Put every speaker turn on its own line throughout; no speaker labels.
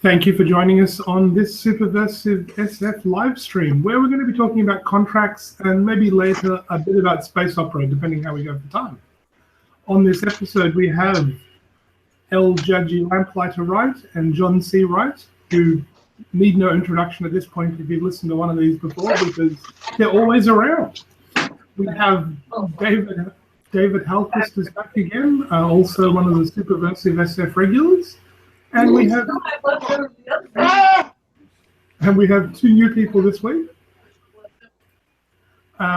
Thank you for joining us on this Superversive SF live stream, where we're going to be talking about contracts and maybe later a bit about space opera, depending how we go for time. On this episode, we have L. Judgy Lamplighter Wright and John C. Wright, who need no introduction at this point if you've listened to one of these before, because they're always around. We have David Halquist is back again, also one of the Superversive SF regulars. And we have two new people this week.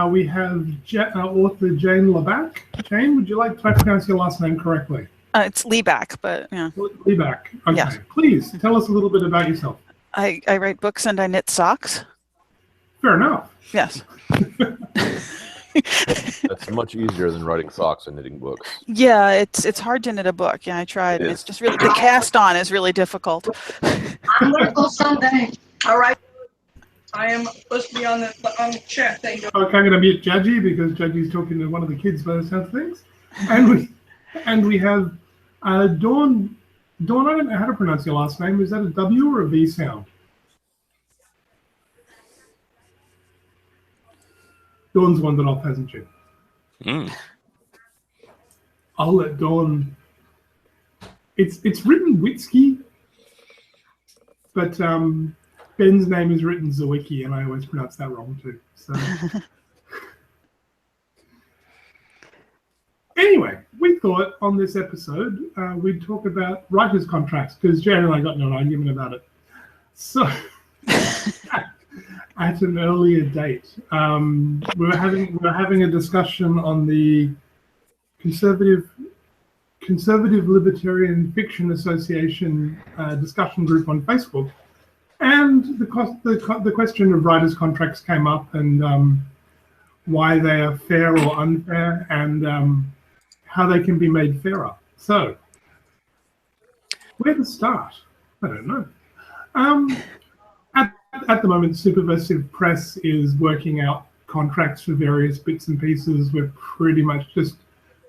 We have author Jane Leback. Jane, would you like to pronounce your last name correctly?
It's Leback, but yeah.
Leback. Okay.
Yes.
Please tell us a little bit about yourself.
I write books and I knit socks.
Fair enough.
Yes.
That's much easier than writing socks and knitting books.
Yeah, it's hard to knit a book. Yeah, I tried. It's just really, the cast on is really difficult.
I'm gonna go someday. All right. I am supposed to be on the chat. Thank you.
Okay, I'm going to mute Judgy because Judgy's talking to one of the kids by the sound of things. And we have Dawn. Dawn, I don't know how to pronounce your last name. Is that a W or a V sound? Dawn's wandered off, hasn't she? I'll let Dawn. It's written Witsky, but Ben's name is written Zawicki, and I always pronounce that wrong too. So anyway, we thought on this episode we'd talk about writers' contracts because Jan and I got into an argument about it. So at an earlier date, we're having a discussion on the Conservative Libertarian Fiction Association discussion group on Facebook, and the question of writers' contracts came up and why they are fair or unfair and how they can be made fairer. So, where to start? I don't know. At the moment, Superverisve Press is working out contracts for various bits and pieces. We're pretty much just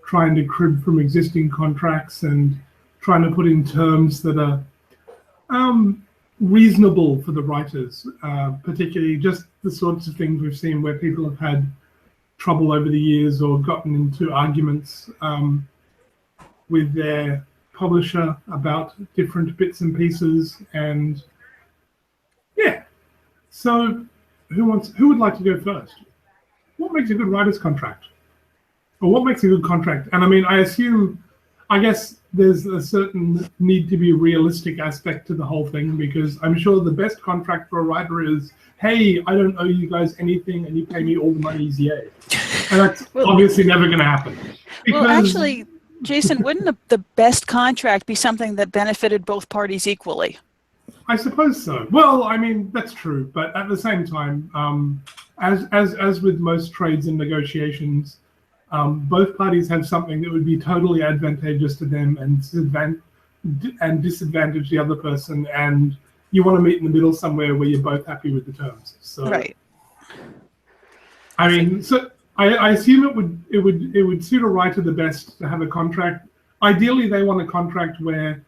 trying to crib from existing contracts and trying to put in terms that are reasonable for the writers, particularly just the sorts of things we've seen where people have had trouble over the years or gotten into arguments with their publisher about different bits and pieces. And yeah, so who would like to go first? What makes a good writer's contract? Or what makes a good contract? And I mean, I guess there's a certain need to be realistic aspect to the whole thing, because I'm sure the best contract for a writer is, hey, I don't owe you guys anything and you pay me all the monies, yay. And that's obviously never going to happen.
Well, actually, Jason, wouldn't the best contract be something that benefited both parties equally?
I suppose so. Well, I mean, that's true. But at the same time, as with most trades and negotiations, both parties have something that would be totally advantageous to them and disadvantage the other person, and you want to meet in the middle somewhere where you're both happy with the terms. So,
right.
I mean, so I assume it would suit a writer the best to have a contract. Ideally, they want a contract where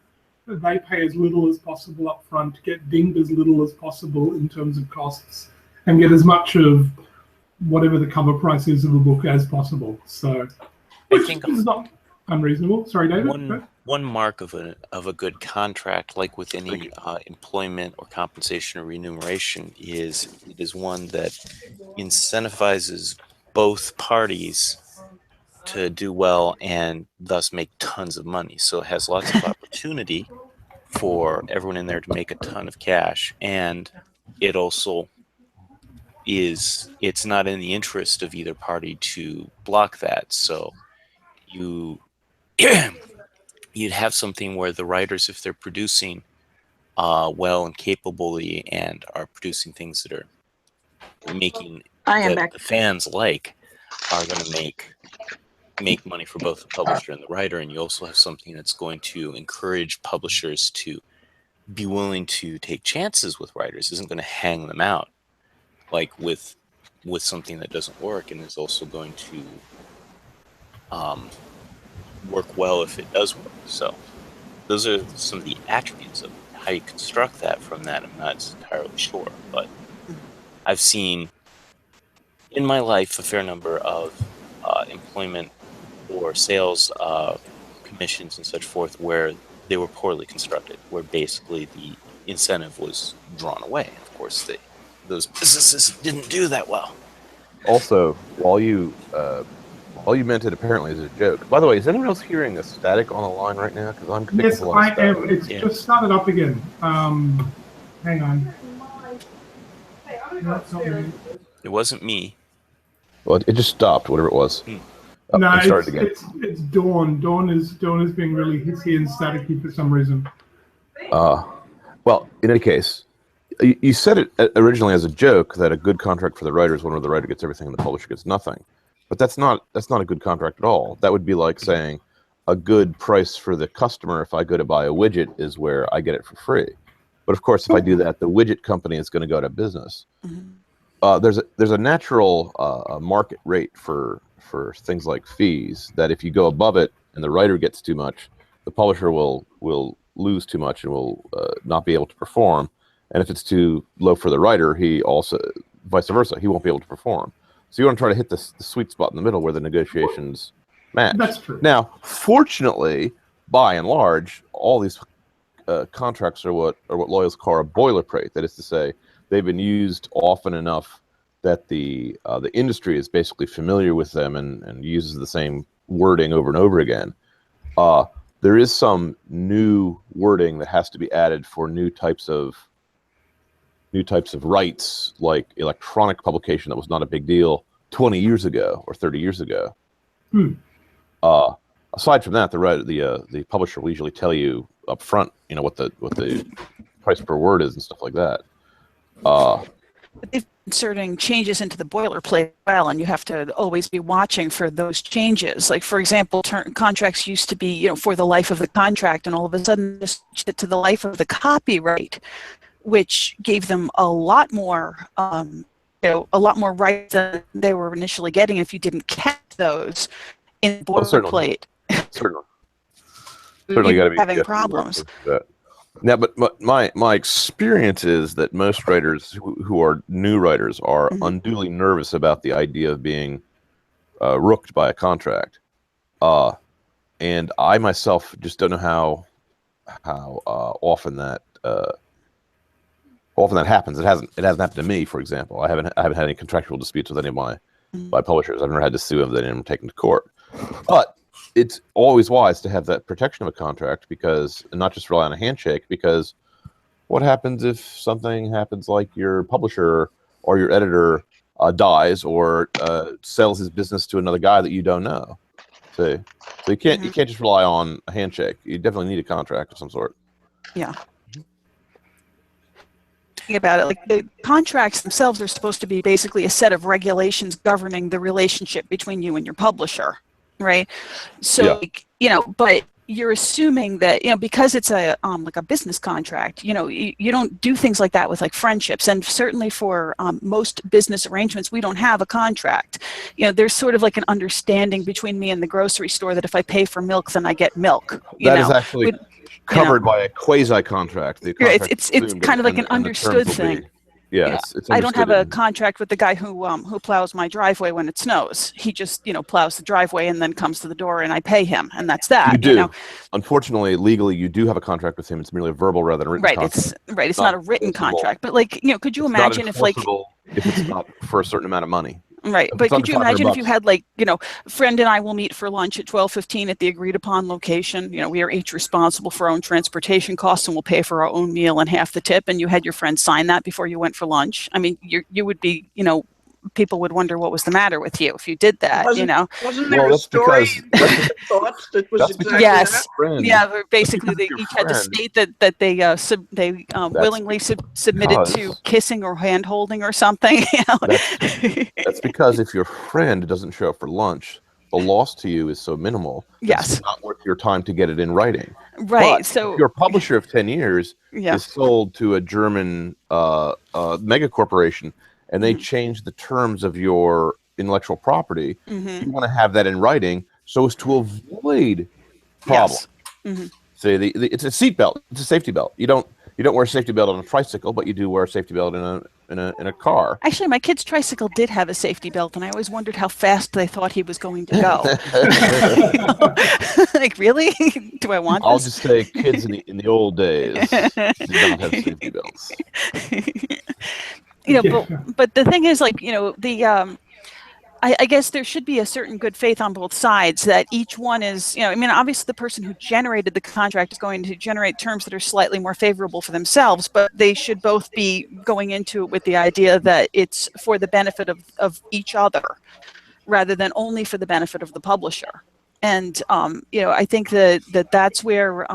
they pay as little as possible up front, get dinged as little as possible in terms of costs, and get as much of whatever the cover price is of a book as possible. So,
I think
is not unreasonable. Sorry, David.
One mark of a good contract, like with any employment or compensation or remuneration, is it is one that incentivizes both parties to do well and thus make tons of money. So it has lots of opportunity for everyone in there to make a ton of cash, and it also it's not in the interest of either party to block that. So you'd have something where the writers, if they're producing well and capably and are producing things that are making the fans like, are going to make money for both the publisher and the writer. And you also have something that's going to encourage publishers to be willing to take chances with writers, isn't going to hang them out like with something that doesn't work, and is also going to work well if it does work. So those are some of the attributes of how you construct that from that, I'm not entirely sure. But I've seen in my life a fair number of employment or sales commissions and such forth where they were poorly constructed, where basically the incentive was drawn away. Of course, those businesses didn't do that well.
Also, while you meant it apparently as a joke. By the way, is anyone else hearing a static on the line right now? Because I'm picking
Yes,
up a lot of
I
static.
am. It's just started up again. Hang on.
Hey, I'm
No, it's not me.
It wasn't me.
Well, it just stopped, whatever it was. Oh,
No,
it started again.
it's Dawn. Dawn is being really hissy and staticky for some reason.
Well, in any case, you said it originally as a joke that a good contract for the writer is one where the writer gets everything and the publisher gets nothing. But that's not a good contract at all. That would be like saying a good price for the customer if I go to buy a widget is where I get it for free. But of course, if I do that, the widget company is going to go out of business. There's a natural market rate for things like fees that if you go above it and the writer gets too much, the publisher will lose too much and will not be able to perform. And if it's too low for the writer, he also, vice versa, he won't be able to perform. So you want to try to hit the sweet spot in the middle where the negotiations match.
That's true.
Now, fortunately, by and large, all these contracts are what lawyers call a boilerplate. That is to say, they've been used often enough that the industry is basically familiar with them and uses the same wording over and over again. There is some new wording that has to be added for new types of rights, like electronic publication that was not a big deal 20 years ago or 30 years ago. Aside from that, the publisher will usually tell you up front, what the price per word is and stuff like that.
But they've inserting changes into the boilerplate as well, and you have to always be watching for those changes. Like, for example, contracts used to be, for the life of the contract, and all of a sudden just switched it to the life of the copyright, which gave them a lot more, a lot more rights than they were initially getting if you didn't catch those in the boilerplate.
Certainly. Certainly got to be
having problems.
Now, but my experience is that most writers who are new writers are unduly nervous about the idea of being rooked by a contract, and I myself just don't know how often that happens. It hasn't happened to me, for example. I haven't had any contractual disputes with any of my publishers. I've never had to sue them. They didn't take them to court, but it's always wise to have that protection of a contract, because, and not just rely on a handshake, because what happens if something happens like your publisher or your editor dies or sells his business to another guy that you don't know? So you can't just rely on a handshake. You definitely need a contract of some sort.
Yeah. Think about it, like the contracts themselves are supposed to be basically a set of regulations governing the relationship between you and your publisher. Right. So, but you're assuming that, because it's a like a business contract, you don't do things like that with like friendships. And certainly for most business arrangements, we don't have a contract. There's sort of like an understanding between me and the grocery store that if I pay for milk, then I get milk.
That is actually covered by a quasi-contract.
It's kind of like an understood thing.
Yeah, it's
I don't have a contract with the guy who plows my driveway when it snows. He just, plows the driveway and then comes to the door and I pay him, and that's that.
You do. Unfortunately, legally, you do have a contract with him. It's merely a verbal rather than a written contract.
It's not a written contract. But could you imagine if
it's not for a certain amount of money?
Right, but could you imagine if you had friend and I will meet for lunch at 12:15 at the agreed upon location. We are each responsible for our own transportation costs and we'll pay for our own meal and half the tip. And you had your friend sign that before you went for lunch. I mean, you would be, people would wonder what was the matter with you if you did that.
Wasn't there a story in thoughts that was exactly
yes.
that?
Yeah, basically they each had to state that they willingly submitted to kissing or hand holding or something.
That's because if your friend doesn't show up for lunch, the loss to you is so minimal. It's not worth your time to get it in writing.
Right.
But
so
if your publisher of 10 years is sold to a German mega corporation, and they change the terms of your intellectual property, you want to have that in writing so as to avoid problems.
Yes.
So it's a seatbelt. It's a safety belt. You don't You don't wear a safety belt on a tricycle, but you do wear a safety belt in a car.
Actually, my kid's tricycle did have a safety belt, and I always wondered how fast they thought he was going to go. Like, really? Do I want this?
I'll just say kids in the old days did not have safety belts.
But the thing is, like, I guess there should be a certain good faith on both sides that each one is, I mean, obviously the person who generated the contract is going to generate terms that are slightly more favorable for themselves, but they should both be going into it with the idea that it's for the benefit of each other rather than only for the benefit of the publisher. And, I think that's where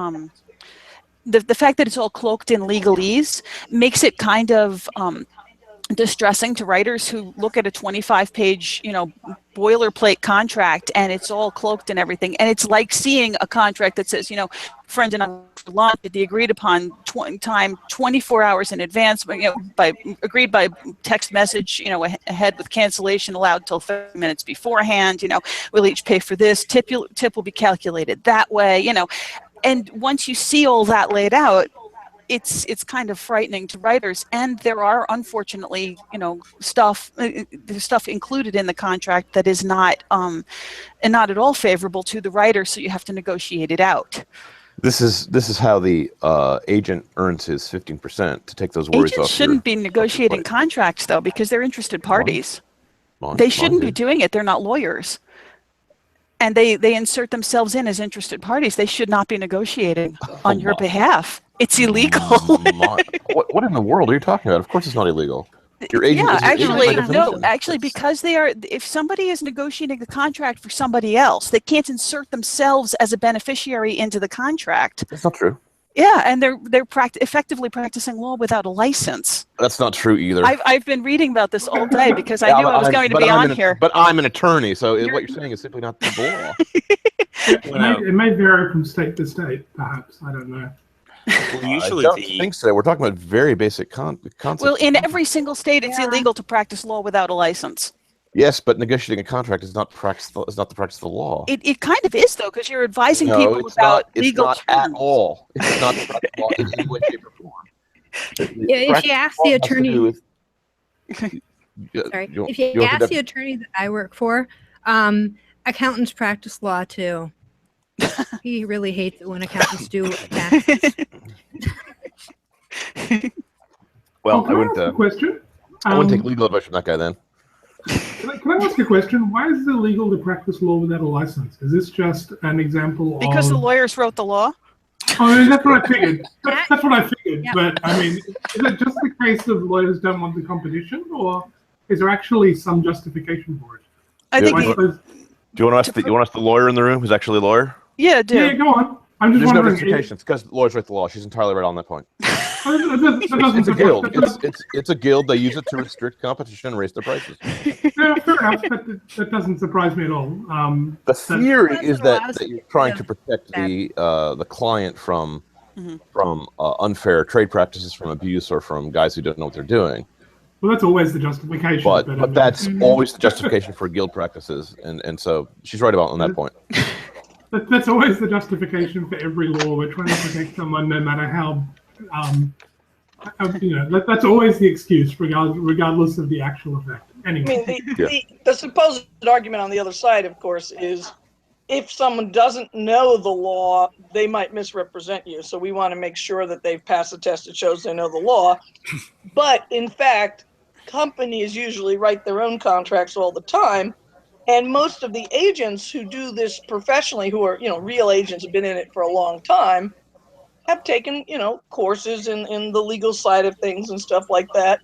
the fact that it's all cloaked in legalese makes it kind of distressing to writers who look at a 25-page, boilerplate contract, and it's all cloaked and everything. And it's like seeing a contract that says, friend and I for lunch at the agreed upon time 24 hours in advance, agreed by text message, ahead with cancellation allowed till 30 minutes beforehand. We'll each pay for this. Tip will be calculated that way. And once you see all that laid out, it's kind of frightening to writers, and there are, unfortunately, there's stuff included in the contract that is not and not at all favorable to the writer, so you have to negotiate it out.
This is how the agent earns his 15% to take those worries off.
Agents shouldn't be negotiating contracts, though, because they're interested parties. They shouldn't be doing it. They're not lawyers. And they insert themselves in as interested parties. They should not be negotiating on your behalf. It's illegal.
What in the world are you talking about? Of course it's not illegal. Your agent
actually, because they are, if somebody is negotiating a contract for somebody else, they can't insert themselves as a beneficiary into the contract.
That's not true.
Yeah, and they're effectively practicing law without a license.
That's not true either.
I've been reading about this all day because I knew I was going to be on here.
But I'm an attorney, so what you're saying is simply not the law.
It may vary from state to state, perhaps. I don't know.
Well, usually
I don't think so. We're talking about very basic concepts.
Well, in every single state, it's illegal to practice law without a license.
Yes, but negotiating a contract is not the practice of the law.
It kind of is, though, because you're advising people about legal terms.
It's not at all. It's not the practice of law in any way, shape, or form.
Yeah, if you ask the attorney, if you ask the attorney that I work for, accountants practice law too. He really hates it when accountants do taxes.
Well, I wouldn't.
Ask a question.
I wouldn't take legal advice from that guy then.
Can I ask a question? Why is it illegal to practice law without a license? Is this just an example
because the lawyers wrote the law?
I mean, that's what I figured. That's what I figured. Yeah. But I mean, is it just the case of lawyers don't want the competition, or is there actually some justification for it?
I think.
Do you want to ask the lawyer in the room who's actually a lawyer?
Yeah, I do.
Yeah, go on. I'm just
There's no
wondering.
justification. It's because lawyers write the law. She's entirely right on that point.
It's
a guild. It's a guild. They use it to restrict competition and raise their prices.
Yeah, fair enough. That doesn't surprise me at all.
The theory is that you're trying to protect the client from unfair trade practices, from abuse, or from guys who don't know what they're doing.
Well, that's always the justification.
But that's always the justification for guild practices, and so she's right about on that point.
That's always the justification for every law. We're trying to protect someone, no matter how, that's always the excuse, regardless of the actual effect. Anyway.
I mean, the supposed argument on the other side, of course, is if someone doesn't know the law, they might misrepresent you. So we want to make sure that they've passed a test that shows they know the law. But in fact, companies usually write their own contracts all the time. And most of the agents who do this professionally, who are, real agents, have been in it for a long time, have taken, courses in the legal side of things and stuff like that.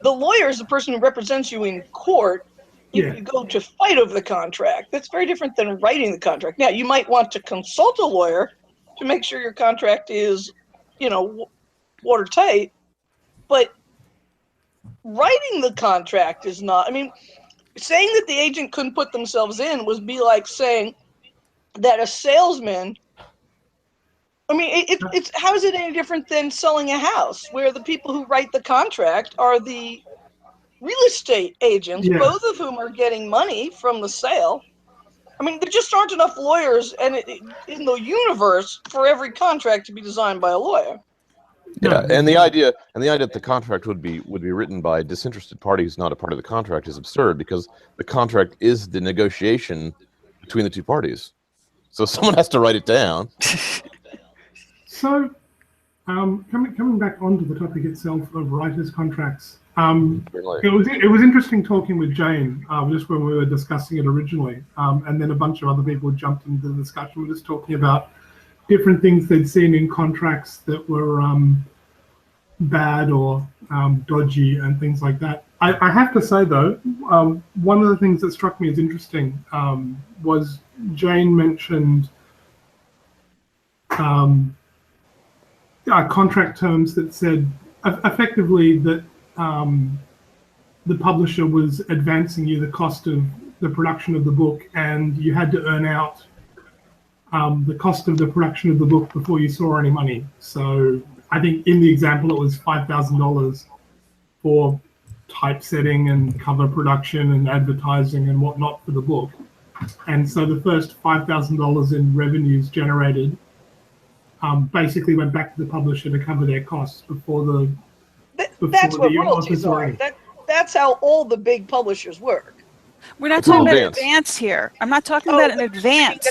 The lawyer is the person who represents you in court. You go to fight over the contract. That's very different than writing the contract. Now, you might want to consult a lawyer to make sure your contract is, watertight. But writing the contract is not. I mean, saying that the agent couldn't put themselves in would be like saying that a salesman. I mean, it's how is it any different than selling a house, where the people who write the contract are the real estate agents, both of whom are getting money from the sale. I mean, there just aren't enough lawyers in the universe for every contract to be designed by a lawyer.
Yeah, and the idea that the contract would be written by disinterested parties not a part of the contract is absurd, because the contract is the negotiation between the two parties. So someone has to write it down.
So, coming back onto the topic itself of writers' contracts, it was interesting talking with Jane just when we were discussing it originally, and then a bunch of other people jumped into the discussion. We were just talking about different things they'd seen in contracts that were bad or dodgy and things like that. I have to say though, one of the things that struck me as interesting was Jane mentioned contract terms that said effectively that the publisher was advancing you the cost of the production of the book, and you had to earn out the cost of the production of the book before you saw any money. So I think in the example it was $5,000 for typesetting and cover production and advertising and whatnot for the book. And so the first $5,000 in revenues generated basically went back to the publisher to cover their costs before the.
That's what royalties are. That's how all the big publishers work.
We're not talking about an advance here. I'm not talking about an advance.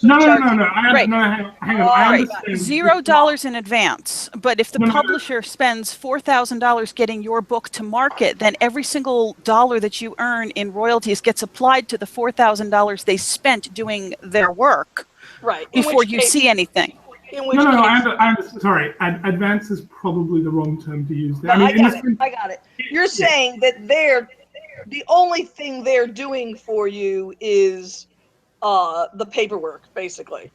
No. Hang on. I understand.
$0 in advance. But if the publisher spends $4,000 getting your book to market, then every single dollar that you earn in royalties gets applied to the $4,000 they spent doing their work.
Right.
Before you see anything.
Sorry, advance is probably the wrong term to use there.
I got it. You're saying that the only thing they're doing for you is the paperwork, basically.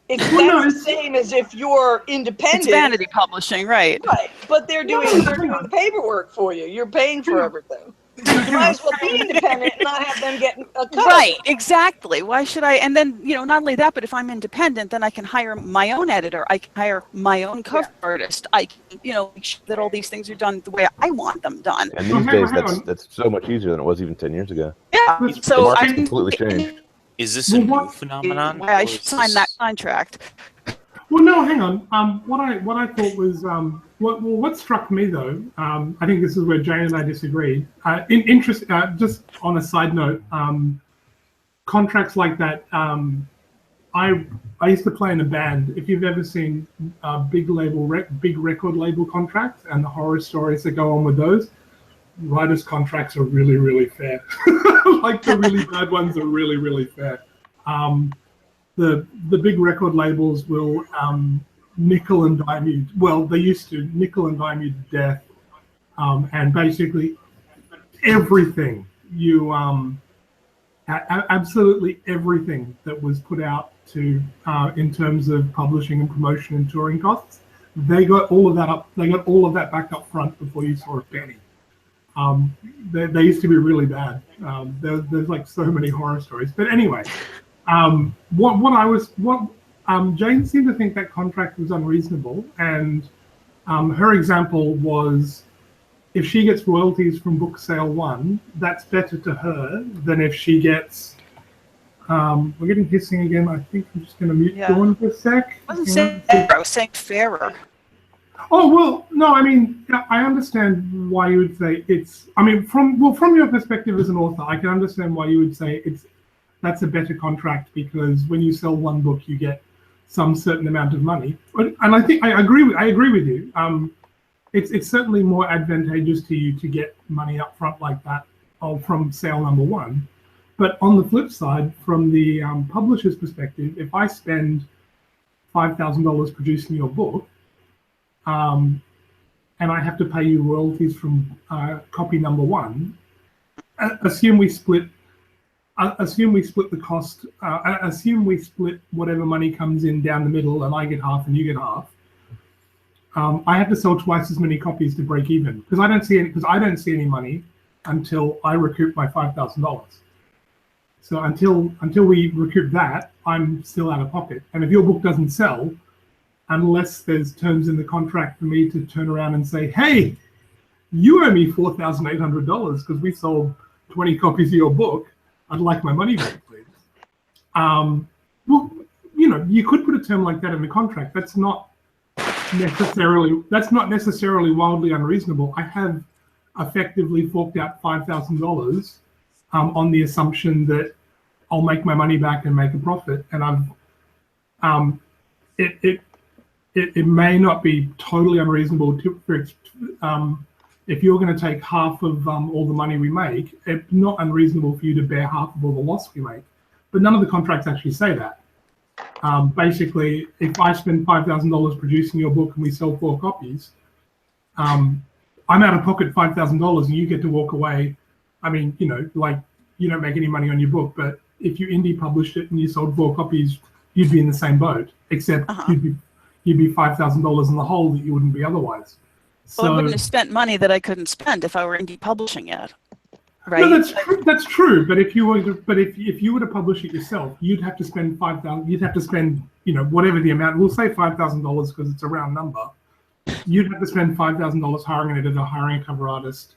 It's the same as if you're independent.
It's vanity publishing, right?
Right, but they're doing the paperwork for you. You're paying for everything. You might as well be independent and not have them get a cut.
Right, exactly. Why should I? And then, not only that, but if I'm independent, then I can hire my own editor. I can hire my own cover artist. I can, make sure that all these things are done the way I want them done.
And these days, that's so much easier than it was even 10 years ago.
Yeah. So
I completely changed.
Is this a new phenomenon?
Why I should sign that contract?
Well, no, hang on. What I thought was what struck me though. I think this is where Jane and I disagreed. Just on a side note, contracts like that. I used to play in a band. If you've ever seen big record label contracts and the horror stories that go on with those, writers' contracts are really, really fair. Like the really bad ones are really, really fair. The big record labels will nickel and dime you. Well, they used to nickel and dime you to death, and basically everything you absolutely everything that was put out to in terms of publishing and promotion and touring costs, they got all of that up. They got all of that back up front before you saw a penny. They used to be really bad. There's like so many horror stories. But anyway. Jane seemed to think that contract was unreasonable, and her example was if she gets royalties from book sale 1, that's better to her than if she gets. We're getting hissing again. I think I'm just going to mute Dawn for a sec.
I was saying fairer.
Oh well, no. I mean, I understand why you would say it's. I mean, from your perspective as an author, I can understand why you would say that's a better contract, because when you sell one book, you get some certain amount of money. And I think I agree with you. It's certainly more advantageous to you to get money up front like that from sale number 1. But on the flip side, from the publisher's perspective, if I spend $5,000 producing your book, and I have to pay you royalties from copy number 1, assume we split the cost. Assume we split whatever money comes in down the middle, and I get half and you get half. I have to sell twice as many copies to break even, because I don't see any money until I recoup my $5,000. So until we recoup that, I'm still out of pocket. And if your book doesn't sell, unless there's terms in the contract for me to turn around and say, hey, you owe me $4,800 because we sold 20 copies of your book, I'd like my money back, please. Well, you could put a term like that in the contract. That's not not necessarily wildly unreasonable. I have effectively forked out $5,000 on the assumption that I'll make my money back and make a profit, and it may not be totally unreasonable if you're going to take half of all the money we make. It's not unreasonable for you to bear half of all the loss we make, but none of the contracts actually say that. Basically, if I spend $5,000 producing your book and we sell 4 copies, I'm out of pocket $5,000 and you get to walk away. I mean, like, you don't make any money on your book, but if you indie published it and you sold 4 copies, you'd be in the same boat, except you'd be $5,000 in the hole that you wouldn't be otherwise.
Well, I wouldn't have spent money that I couldn't spend if I were indie publishing it. Right?
No, that's true. But if you were to publish it yourself, you'd have to spend $5,000. You'd have to spend, whatever the amount. We'll say $5,000 because it's a round number. You'd have to spend $5,000 hiring an editor, hiring a cover artist,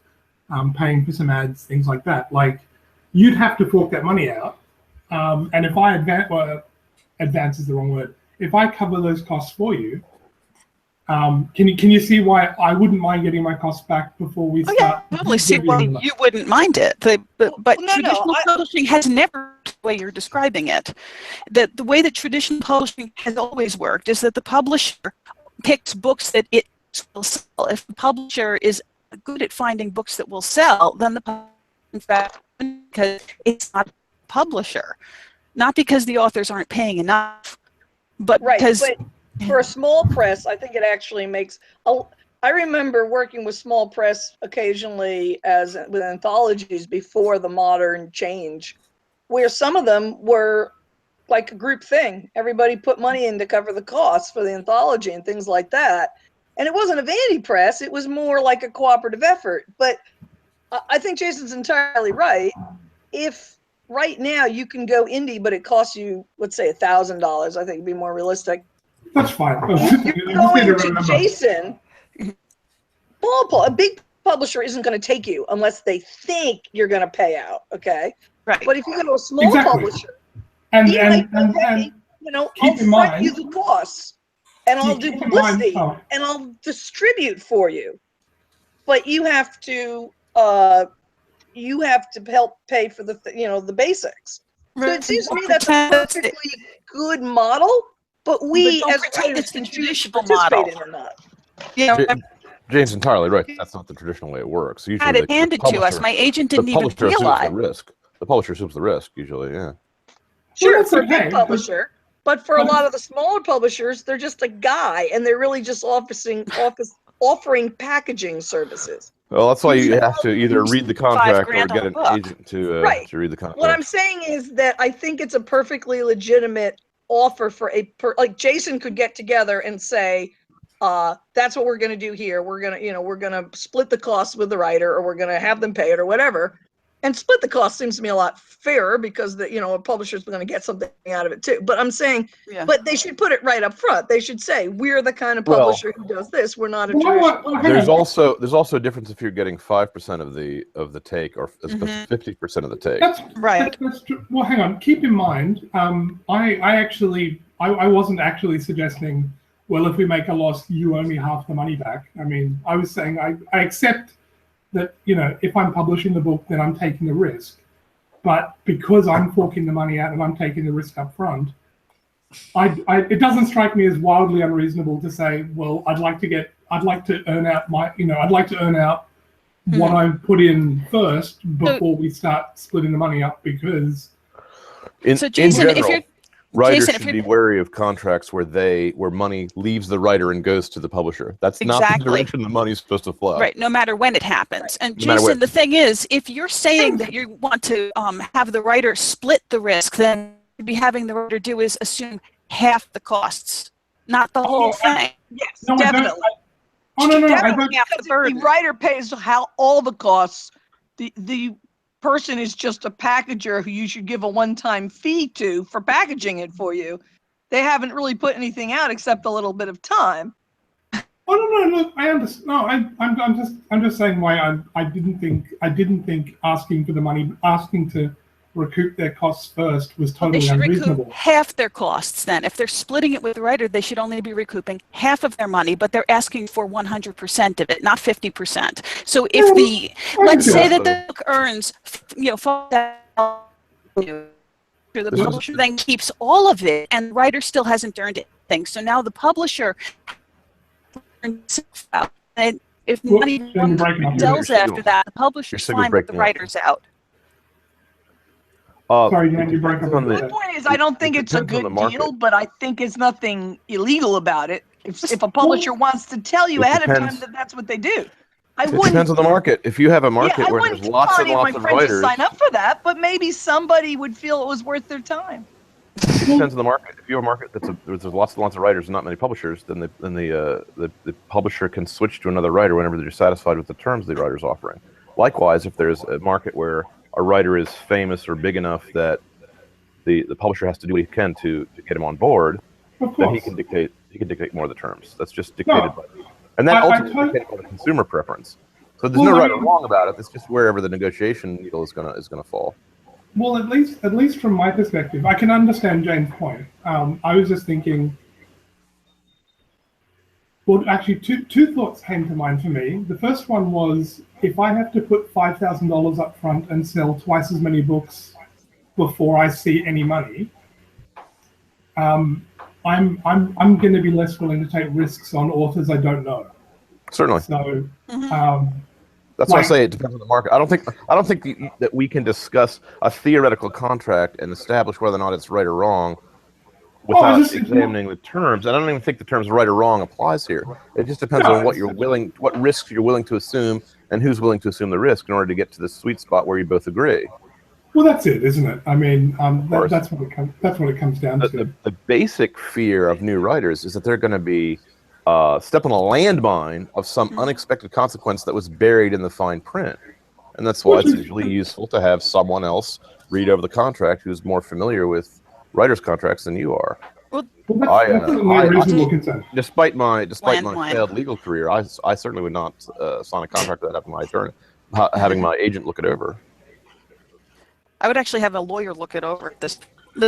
paying for some ads, things like that. Like, you'd have to fork that money out. And if I advance is the wrong word. If I cover those costs for you, can you see why I wouldn't mind getting my costs back before we start?
Yeah, I totally see why you wouldn't mind it. But traditional publishing has never, the way you're describing it, that the way that traditional publishing has always worked is that the publisher picks books that it will sell. If the publisher is good at finding books that will sell, then in fact, because it's not a publisher, not because the authors aren't paying enough, but because.
But for a small press, I think it actually makes. I remember working with small press occasionally with anthologies before the modern change, where some of them were like a group thing. Everybody put money in to cover the costs for the anthology and things like that. And it wasn't a vanity press. It was more like a cooperative effort. But I think Jason's entirely right. If right now you can go indie, but it costs you, let's say, $1,000, I think it'd be more realistic.
That's fine.
You're going to Jason. A big publisher isn't going to take you unless they think you're going to pay out. Okay.
Right.
But if you go to a small publisher, I'll front you the costs, and I'll do publicity, and I'll distribute for you. But you have to help pay for the basics. So it seems to me that's a perfectly good model. But we, as writers, can choose to participate in or not.
Yeah,
Jane's entirely right. That's not the traditional way it works. Usually
had it handed to us. My agent didn't even realize.
The publisher assumes the risk, usually, yeah.
Sure, for a big publisher. But for a lot of the smaller publishers, they're just a guy, and they're really just offering packaging services.
Well, that's why you have to either read the contract or get an agent to read the contract.
What I'm saying is that I think it's a perfectly legitimate offer for like Jason could get together and say, that's what we're going to do here. We're going to split the costs with the writer, or we're going to have them pay it, or whatever. And split the cost seems to me a lot fairer because a publisher's going to get something out of it too. But I'm saying, but they should put it right up front. They should say, we're the kind of publisher who does this. We're not a traditional.
There's also a difference if you're getting 5% of the take or 50% of the take.
That's right. Well, hang on. Keep in mind, I wasn't actually suggesting, well, if we make a loss, you owe me half the money back. I mean, I was saying I accept that, if I'm publishing the book, then I'm taking the risk. But because I'm forking the money out and I'm taking the risk up front, it doesn't strike me as wildly unreasonable to say, well, I'd like to earn out what I put in first before we start splitting the money up, because
in general, writers should be wary of contracts where money leaves the writer and goes to the publisher. That's not the direction the money's supposed to flow.
Right, no matter when it happens. And Jason, the thing is, if you're saying that you want to have the writer split the risk, then you'd be having the writer do is assume half the costs, not the whole thing.
Yes, no, definitely. The writer pays all the costs. The person is just a packager who you should give a one-time fee to for packaging it for you. They haven't really put anything out except a little bit of time.
Oh no, I understand. No, I'm just saying why I didn't think asking for the money, asking to recoup their costs first was
They
totally
should
unreasonable.
recoup half their costs then. If they're splitting it with the writer, they should only be recouping half of their money, but they're asking for 100% of it, not 50%. So if the, let's say that the book earns, $5,000, the publisher then keeps all of it and the writer still hasn't earned anything. So now the publisher earns out. And if money sells after that, the publisher's fine, but the writer's out.
Sorry, Dan, you broke up.
My point is, I don't think it's a good deal, but I think it's nothing illegal about it. If a publisher wants to tell you ahead of time that that's what they do.
It depends on the market. If you have a market where there's lots and lots of writers,
sign up for that, but maybe somebody would feel it was worth their time.
It depends on the market. If you have a market there's lots and lots of writers and not many publishers, then the publisher can switch to another writer whenever they're satisfied with the terms the writer's offering. Likewise, if there's a market where a writer is famous or big enough that the publisher has to do what he can to get him on board, then he can dictate more of the terms. That's just dictated by, and that ultimately dictated by the consumer preference. So there's no right or wrong about it. It's just wherever the negotiation needle is gonna fall.
Well, at least from my perspective, I can understand Jane's point. I was just thinking. Well, actually, two thoughts came to mind for me. The first one was, if I have to put $5,000 up front and sell twice as many books before I see any money, I'm going to be less willing to take risks on authors I don't know.
Certainly.
So
that's why I say it depends on the market. I don't think that we can discuss a theoretical contract and establish whether or not it's right or wrong without examining the terms. And I don't even think the terms right or wrong applies here. It just depends on what risks you're willing to assume and who's willing to assume the risk in order to get to the sweet spot where you both agree.
Well, that's it, isn't it? I mean, that's what it comes down to.
The basic fear of new writers is that they're going to be step on a landmine of some unexpected consequence that was buried in the fine print. And that's why it's usually useful to have someone else read over the contract who's more familiar with writers' contracts than you are.
Well, that's a reasonable concern.
Despite my failed legal career, I certainly would not sign a contract that having my attorney, having my agent look it over.
I would actually have a lawyer look it over.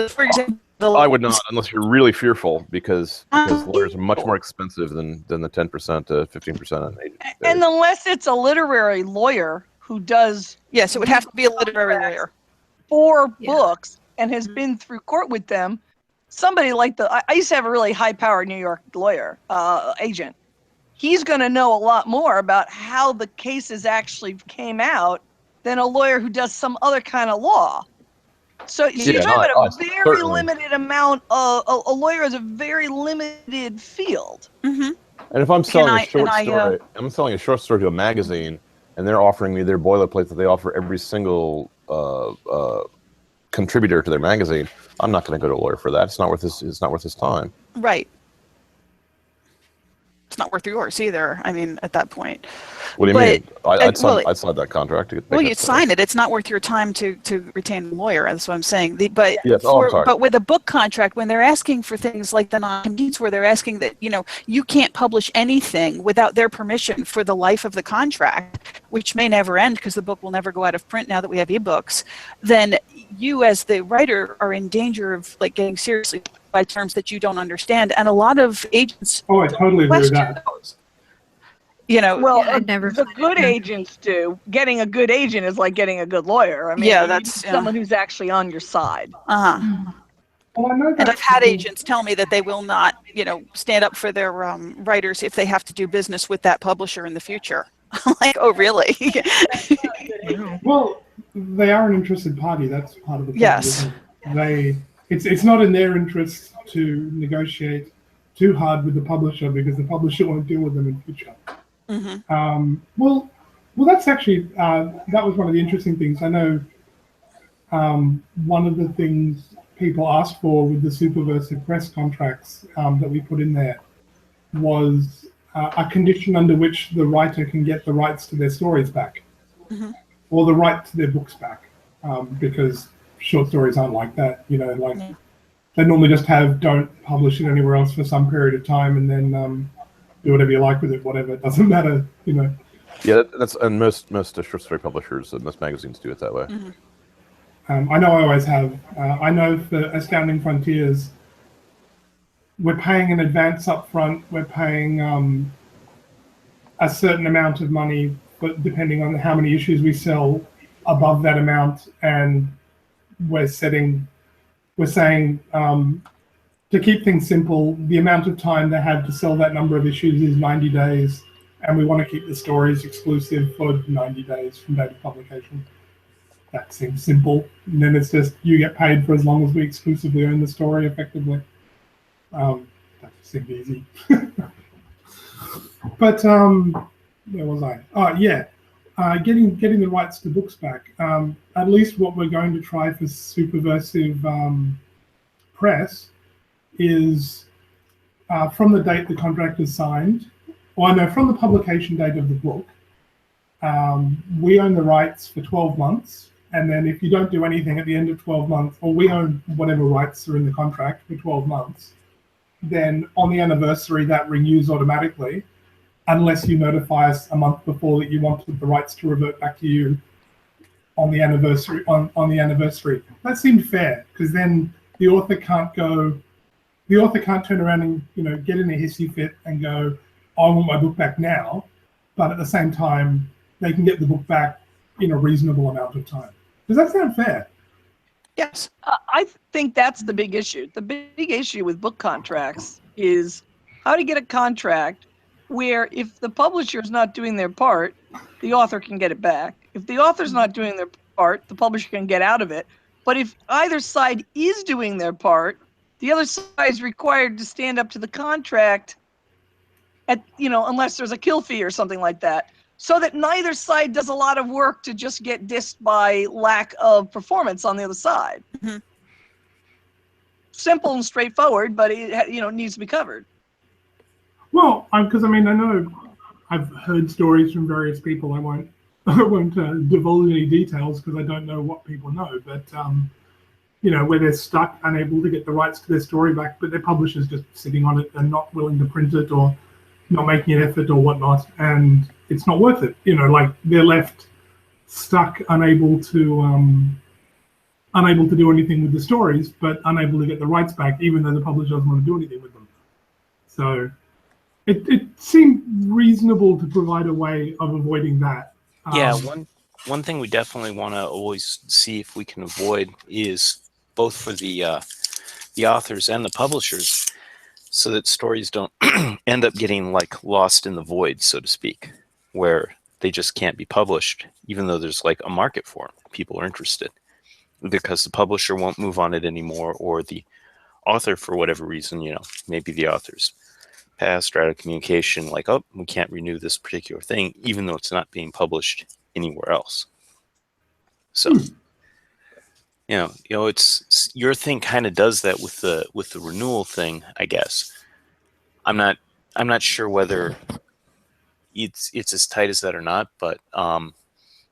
For example,
I would not, unless you're really fearful, because lawyers are much more expensive than the 10% to 15% on agent.
And unless it's a literary lawyer who does,
yes, it would have to be a literary lawyer
for books and has been through court with them. Somebody like I used to have a really high-powered New York lawyer agent. He's going to know a lot more about how the cases actually came out than a lawyer who does some other kind of law. So you're talking about a very limited amount of a lawyer is a very limited field.
Mm-hmm.
And if I'm selling a short story, I'm selling a short story to a magazine, and they're offering me their boilerplate that they offer every single contributor to their magazine, I'm not going to go to a lawyer for that. It's not worth his time.
Right. It's not worth yours either. I mean, at that point.
What do you mean? I'd sign that contract.
Well, you'd sign it. It's not worth your time to retain a lawyer. That's what I'm saying. But with a book contract, when they're asking for things like the non-competes, where they're asking that you can't publish anything without their permission for the life of the contract, which may never end because the book will never go out of print now that we have ebooks, then you as the writer are in danger of getting seriously by terms that you don't understand, and a lot of agents.
Oh, I totally agree with that.
The good agents do. Getting a good agent is like getting a good lawyer. I mean, that's someone who's actually on your side.
Uh-huh.
Well, I know that.
And I've had agents tell me that they will not, stand up for their writers if they have to do business with that publisher in the future. Like, oh, really?
Well, they are an interested party. That's part of the problem.
Yes.
It's not in their interest to negotiate too hard with the publisher because the publisher won't deal with them in future.
Mm-hmm.
Well, that's actually that was one of the interesting things. I know one of the things people asked for with the Superversive Press contracts that we put in there was a condition under which the writer can get the rights to their stories back, or the right to their books back, because short stories aren't like that. They normally just don't publish it anywhere else for some period of time, and then do whatever you like with it, whatever. It doesn't matter,
Yeah, and most short story publishers, most magazines do it that way.
I know I always have. I know for Astounding Frontiers, we're paying an advance up front. We're paying a certain amount of money, but depending on how many issues we sell above that amount, and we're saying to keep things simple, the amount of time they have to sell that number of issues is 90 days, and we want to keep the stories exclusive for 90 days from date of publication. That seems simple. And then it's just you get paid for as long as we exclusively own the story, effectively. That seemed easy. But where was I? Oh yeah, getting the rights to books back. At least what we're going to try for Superversive Press is from the date the contract is signed. Well, no, from the publication date of the book. We own the rights for 12 months. And then if you don't do anything at the end of 12 months, or we own whatever rights are in the contract for 12 months, then on the anniversary, that renews automatically, unless you notify us a month before that you wanted the rights to revert back to you on the anniversary. On the anniversary, that seemed fair, because then the author can't turn around and get in a hissy fit and go, I want my book back now, but at the same time, they can get the book back in a reasonable amount of time. Does that sound fair?
Yes. I think that's the big issue. The big issue with book contracts is how to get a contract where if the publisher is not doing their part, the author can get it back. If the author's not doing their part, the publisher can get out of it. But if either side is doing their part, the other side is required to stand up to the contract unless there's a kill fee or something like that. So that neither side does a lot of work to just get dissed by lack of performance on the other side. Mm-hmm. Simple and straightforward, but it needs to be covered.
Well, because I know I've heard stories from various people. I won't divulge any details because I don't know what people know. But where they're stuck, unable to get the rights to their story back, but their publisher's just sitting on it and not willing to print it or not making an effort or whatnot, and it's not worth it. They're left stuck, unable to do anything with the stories, but unable to get the rights back, even though the publisher doesn't want to do anything with them. So it seemed reasonable to provide a way of avoiding that.
Yeah, one thing we definitely want to always see if we can avoid is both for the authors and the publishers, so that stories don't end up getting lost in the void, so to speak, where they just can't be published, even though there's a market for them. People are interested because the publisher won't move on it anymore, or the author, for whatever reason, maybe the author's passed or out of communication, oh, we can't renew this particular thing, even though it's not being published anywhere else. So, it's your thing kind of does that with the renewal thing, I guess. I'm not sure whether it's as tight as that or not, but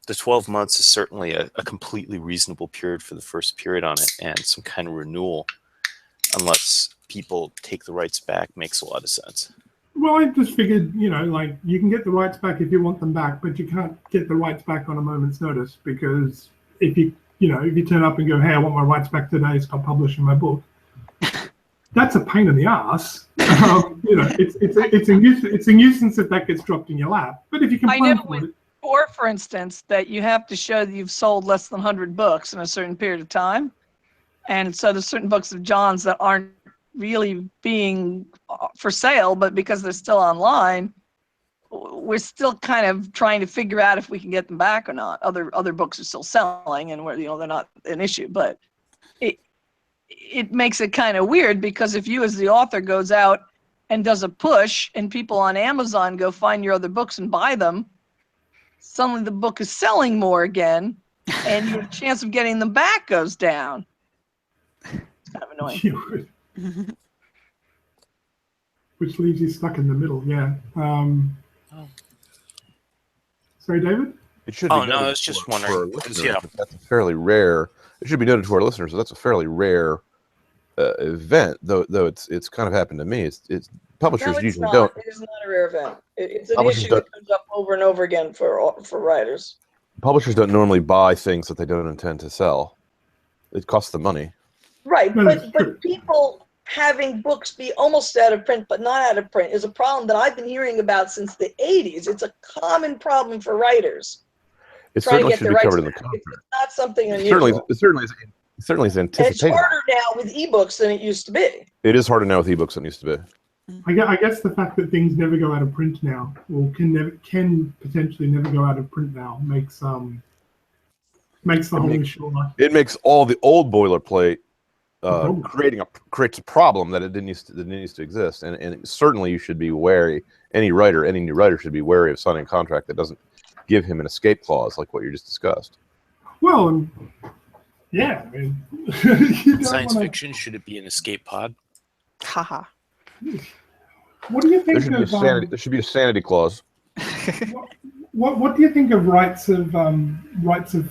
the 12 months is certainly a completely reasonable period for the first period on it, and some kind of renewal, unless people take the rights back, makes a lot of sense.
Well, I just figured, you can get the rights back if you want them back, but you can't get the rights back on a moment's notice, because if you turn up and go, hey, I want my rights back today, stop publishing my book, that's a pain in the ass. It's a nuisance if that gets dropped in your lap. But if you can plan for it.
Or, for instance, that you have to show that you've sold less than 100 books in a certain period of time. And so there's certain books of John's that aren't really being for sale, but because they're still online, we're still kind of trying to figure out if we can get them back or not. Other books are still selling, and they're not an issue, but it makes it kind of weird, because if you as the author goes out and does a push and people on Amazon go find your other books and buy them, suddenly the book is selling more again, and your chance of getting them back goes down. It's kind of annoying.
Which leaves you stuck in the middle, yeah. Sorry, David?
It should be
no, I was just wondering.
That's fairly rare. It should be noted to our listeners that that's a fairly rare event, though it's kind of happened to me. It's publishers usually don't.
It is not a rare event. It's an issue that comes up over and over again for writers.
Publishers don't normally buy things that they don't intend to sell. It costs them money.
Right,
No, it's true.
but people having books be almost out of print but not out of print is a problem that I've been hearing about since the 80s. It's a common problem for writers.
It
Trying to
certainly
get
should
their
be
rights
covered in the
back.
contract.
It's not something
It
unusual.
certainly is
And it's
anticipated.
harder now with ebooks than it used to be.
It is harder now with ebooks than it used to be.
I guess the fact that things never go out of print now, or can potentially never go out of print now, makes the whole issue.
It makes all the old boilerplate
problem.
creates a problem that it didn't used to exist, and certainly you should be wary. Any new writer should be wary of signing a contract that doesn't give him an escape clause like what you just discussed.
Well, yeah. I mean,
Science fiction, should it be an escape pod?
Haha.
What do you think
There should be a sanity clause.
What do you think of rights of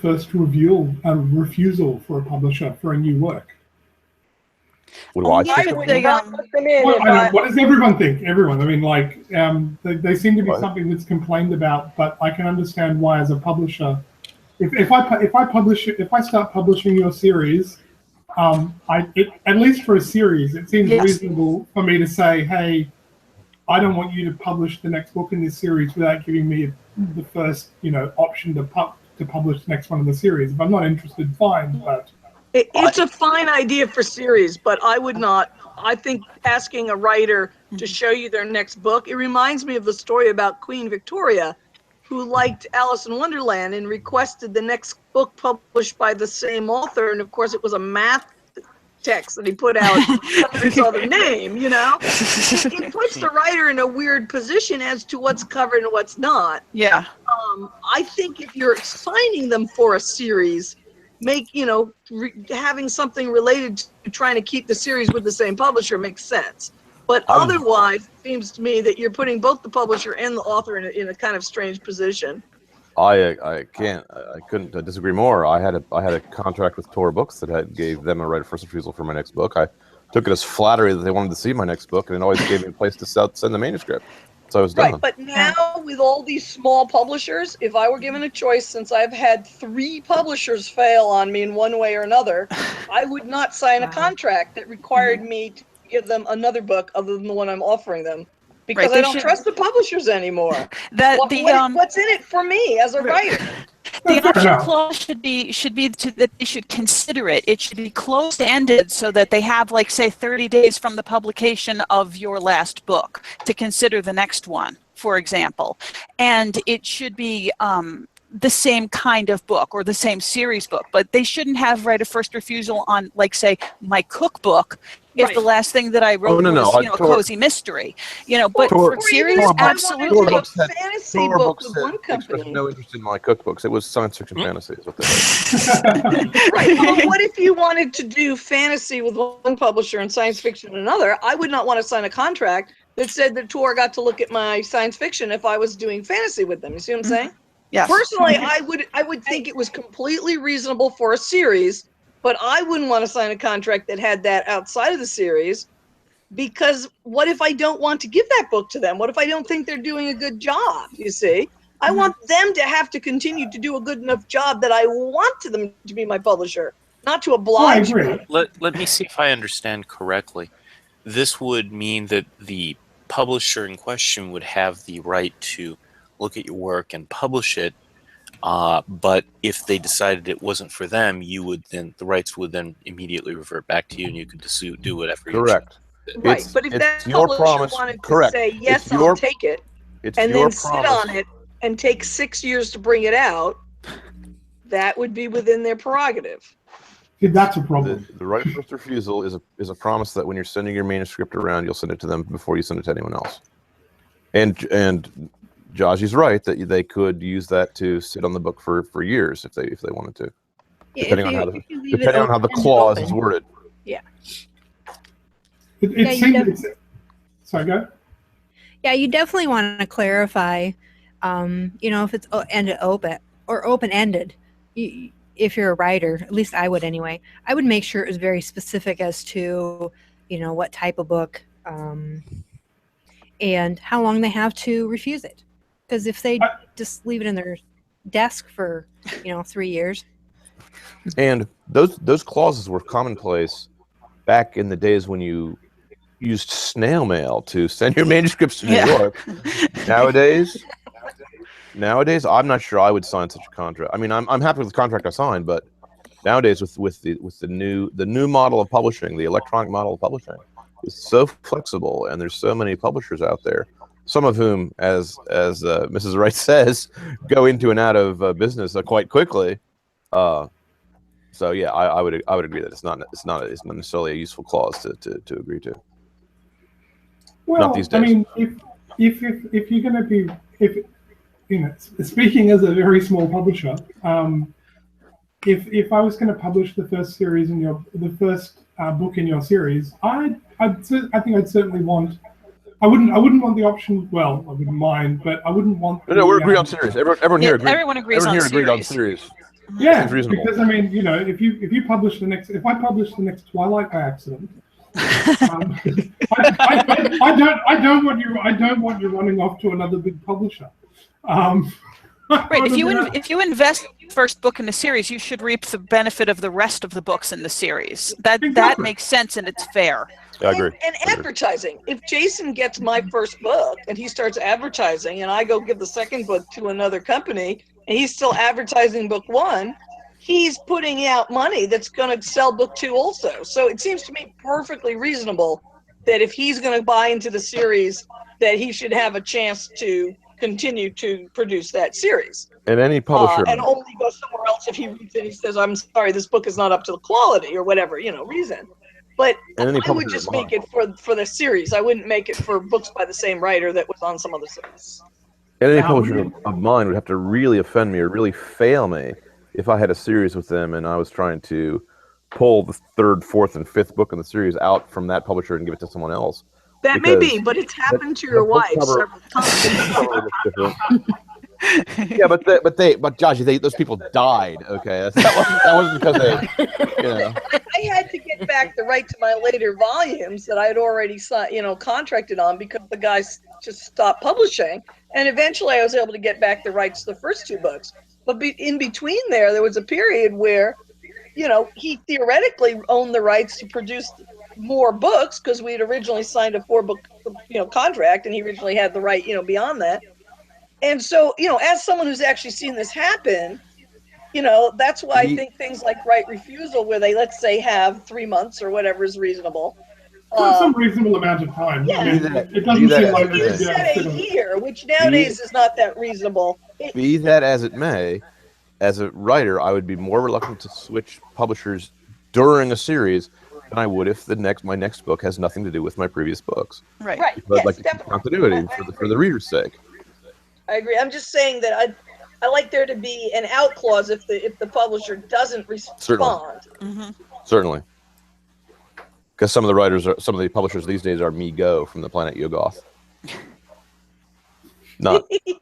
first refusal for a publisher for a new work?
What do I
I
think?
would not put them in if
What does everyone think? Everyone. I mean, like, they seem to be
Right.
something that's complained about, but I can understand why, as a publisher, if I start publishing your series, at least for a series, it seems reasonable for me to say, hey, I don't want you to publish the next book in this series without giving me the first, option to publish the next one in the series. If I'm not interested, fine. But
it's a fine idea for series, but I would not. I think asking a writer to show you their next book, it reminds me of the story about Queen Victoria, who liked Alice in Wonderland and requested the next book published by the same author. And of course, it was a math text that he put out under his other name, It puts the writer in a weird position as to what's covered and what's not.
Yeah.
I think if you're signing them for a series, having something related to trying to keep the series with the same publisher makes sense. But otherwise, it seems to me that you're putting both the publisher and the author in a kind of strange position.
I couldn't disagree more. I had a contract with Tor Books that gave them a right of first refusal for my next book. I took it as flattery that they wanted to see my next book, and it always gave me a place to send the manuscript. So I was done.
Right, but now with all these small publishers, if I were given a choice, since I've had 3 publishers fail on me in one way or another, I would not sign a contract that required me to give them another book other than the one I'm offering them. Because I don't trust the publishers anymore. What's in it for me as a writer?
The option clause should be that they should consider it. It should be closed-ended so that they have, like, say, 30 days from the publication of your last book to consider the next one, for example. And it should be the same kind of book or the same series book, but they shouldn't have right of first refusal on, like, say, my cookbook. If the last thing that I wrote was, a cozy mystery, but for series, absolutely.
Fantasy book with one company.
No interest in my cookbooks. It was science fiction fantasy. Is what they said.
Right. Well, what if you wanted to do fantasy with one publisher and science fiction with another? I would not want to sign a contract that said that Tor got to look at my science fiction if I was doing fantasy with them. You see what I'm saying?
Yes.
Personally, I would think it was completely reasonable for a series. But I wouldn't want to sign a contract that had that outside of the series, because what if I don't want to give that book to them? What if I don't think they're doing a good job, you see? I want them to have to continue to do a good enough job that I want them to be my publisher, not to oblige me.
Let me see if I understand correctly. This would mean that the publisher in question would have the right to look at your work and publish it. But if they decided it wasn't for them, the rights would then immediately revert back to you, and you could do whatever you choose.
Right, but if that publisher wanted to say, yes, I'll take it, and then sit on it and take 6 years to bring it out, that would be within their prerogative.
That's a problem.
The right of first refusal is a promise that when you're sending your manuscript around, you'll send it to them before you send it to anyone else. And Jaji's right that they could use that to sit on the book for years if they wanted to, depending on how the clause is worded.
Yeah.
It seems. Sorry, go.
Yeah, you definitely want to clarify. If it's ended open or open-ended. If you're a writer, at least I would anyway. I would make sure it was very specific as to, what type of book, and how long they have to refuse it. Because if they just leave it in their desk for, 3 years.
And those clauses were commonplace back in the days when you used snail mail to send your manuscripts to New York. Nowadays, I'm not sure I would sign such a contract. I mean, I'm happy with the contract I signed, but nowadays with the new model of publishing, the electronic model of publishing, is so flexible, and there's so many publishers out there, some of whom, as Mrs. Wright says, go into and out of business quite quickly. So yeah, I would agree that it's not necessarily a useful clause to agree to.
Well,
not these days.
I mean, if you're going to be, speaking as a very small publisher, if I was going to publish the first series in the first book in your series, I think I'd certainly want. I wouldn't want the option. Well, I wouldn't mind, but I wouldn't want.
No, we're agreed on series. Everyone here agreed.
Everyone agrees on
agreed on series.
Yeah, because I mean, if I publish the next Twilight by accident, I don't want you running off to another big publisher.
Right. If you invest first book in the series, you should reap the benefit of the rest of the books in the series. That makes sense and it's fair.
I agree.
And advertising. If Jason gets my first book and he starts advertising, and I go give the second book to another company, and he's still advertising book one, he's putting out money that's going to sell book two also. So it seems to me perfectly reasonable that if he's going to buy into the series, that he should have a chance to continue to produce that series.
And any publisher.
And only go somewhere else if he reads it and he says, I'm sorry, this book is not up to the quality or whatever, reason. But I would just make it for the series. I wouldn't make it for books by the same writer that was on some other series.
And any publisher of mine would have to really offend me or really fail me if I had a series with them and I was trying to pull the third, fourth, and fifth book in the series out from that publisher and give it to someone else.
That may be, but it's happened to your wife several times.
Yeah, but Josh, those people died. Okay, that wasn't because they,
I had to get back the right to my later volumes that I had already contracted on because the guys just stopped publishing, and eventually I was able to get back the rights to the first two books. But in between there was a period where, he theoretically owned the rights to produce more books because we had originally signed a 4-book, contract, and he originally had the right, beyond that. And so, as someone who's actually seen this happen, that's why I think things like right refusal, where they, let's say, have 3 months or whatever is reasonable.
Some reasonable amount of time.
Yeah.
I mean, it doesn't seem like
you said a year, which nowadays is not that reasonable.
Be that as it may, as a writer, I would be more reluctant to switch publishers during a series than I would if my next book has nothing to do with my previous books.
Right.
Because I'd like to keep continuity for the reader's sake.
I agree. I'm just saying that I like there to be an out clause if the publisher doesn't respond.
Certainly. Because some of the publishers these days are Me Go from the planet Yogoth.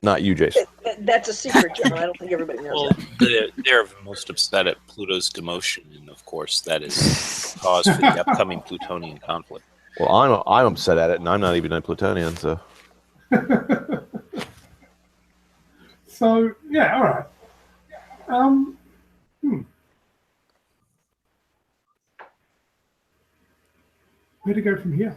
Not you, Jason.
That's a secret, John. I don't think everybody knows that.
They're most upset at Pluto's demotion, and of course that is cause for the upcoming Plutonian conflict.
Well, I'm upset at it, and I'm not even a Plutonian, so.
So yeah, all right. Where to go from here?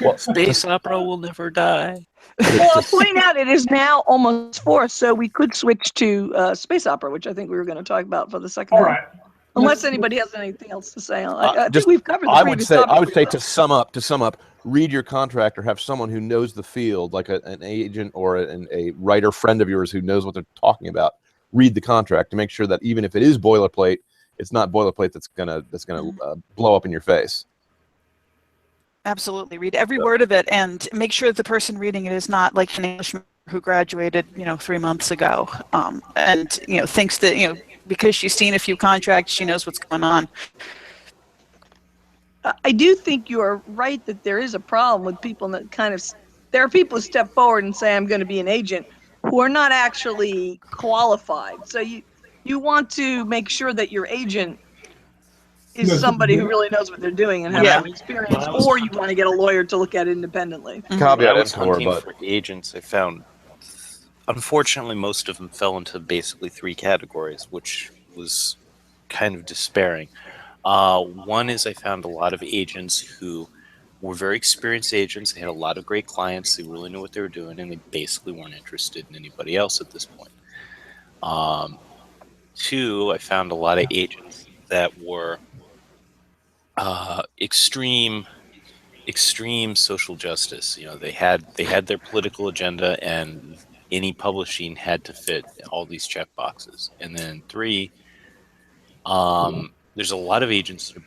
Well, space opera will never die.
Well, I'll point out it is now almost 4, so we could switch to space opera, which I think we were going to talk about for the second
All
one.
right.
Unless anybody has anything else to say. I think we've covered the previous topic.
I would say to sum up, read your contract or have someone who knows the field, like an agent or a writer friend of yours who knows what they're talking about. Read the contract to make sure that even if it is boilerplate, it's not boilerplate that's gonna blow up in your face.
Absolutely. Read every word of it and make sure that the person reading it is not like an Englishman who graduated, 3 months ago, and thinks that because she's seen a few contracts, she knows what's going on.
I do think you are right that there is a problem with people that there are people who step forward and say, I'm going to be an agent, who are not actually qualified. So you want to make sure that your agent is somebody who really knows what they're doing and has some experience, or you want to get a lawyer to look at it independently.
When I was hunting for agents, I found, unfortunately, most of them fell into basically 3 categories, which was kind of despairing. One is I found a lot of agents who were very experienced agents. They had a lot of great clients. They really knew what they were doing, and they basically weren't interested in anybody else at this point. Two, I found a lot of agents that were extreme social justice. You know, they had their political agenda, and any publishing had to fit all these check boxes. And then three, there's a lot of agents that are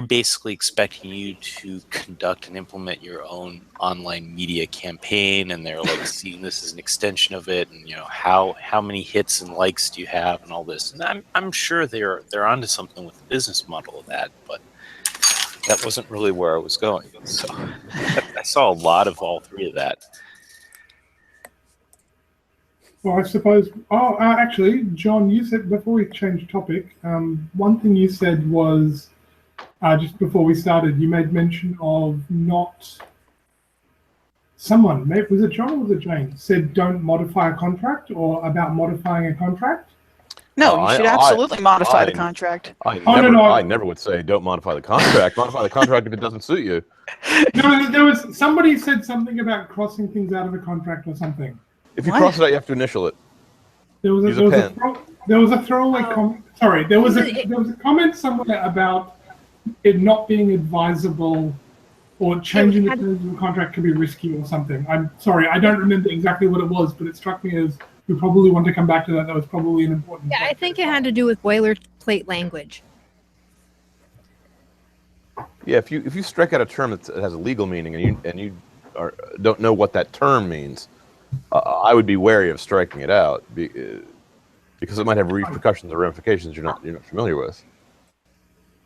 basically expecting you to conduct and implement your own online media campaign, and they're like seeing this as an extension of it, and you know, how many hits and likes do you have and all this. And I'm sure they're onto something with the business model of that, but that wasn't really where I was going. So I saw a lot of all three of that.
Well, I suppose, actually, John, you said, before we change topic, one thing you said was, just before we started, you made mention of someone, was it John or was it Jane, said don't modify a contract, or about modifying a contract?
No, you should absolutely modify the contract.
I never would say don't modify the contract. Modify the contract if it doesn't suit you.
No, somebody said something about crossing things out of a contract or something.
If you cross it out, you have to initial it.
There was a throwaway comment. Sorry, there was a comment somewhere about it not being advisable, or changing the terms of the contract could be risky or something. I'm sorry, I don't remember exactly what it was, but it struck me as we probably want to come back to that. That was probably an important.
Yeah, I think it had to do with boilerplate language.
Yeah, if you strike out a term that has a legal meaning and you don't know what that term means, I would be wary of striking it out because it might have repercussions or ramifications you're not familiar with.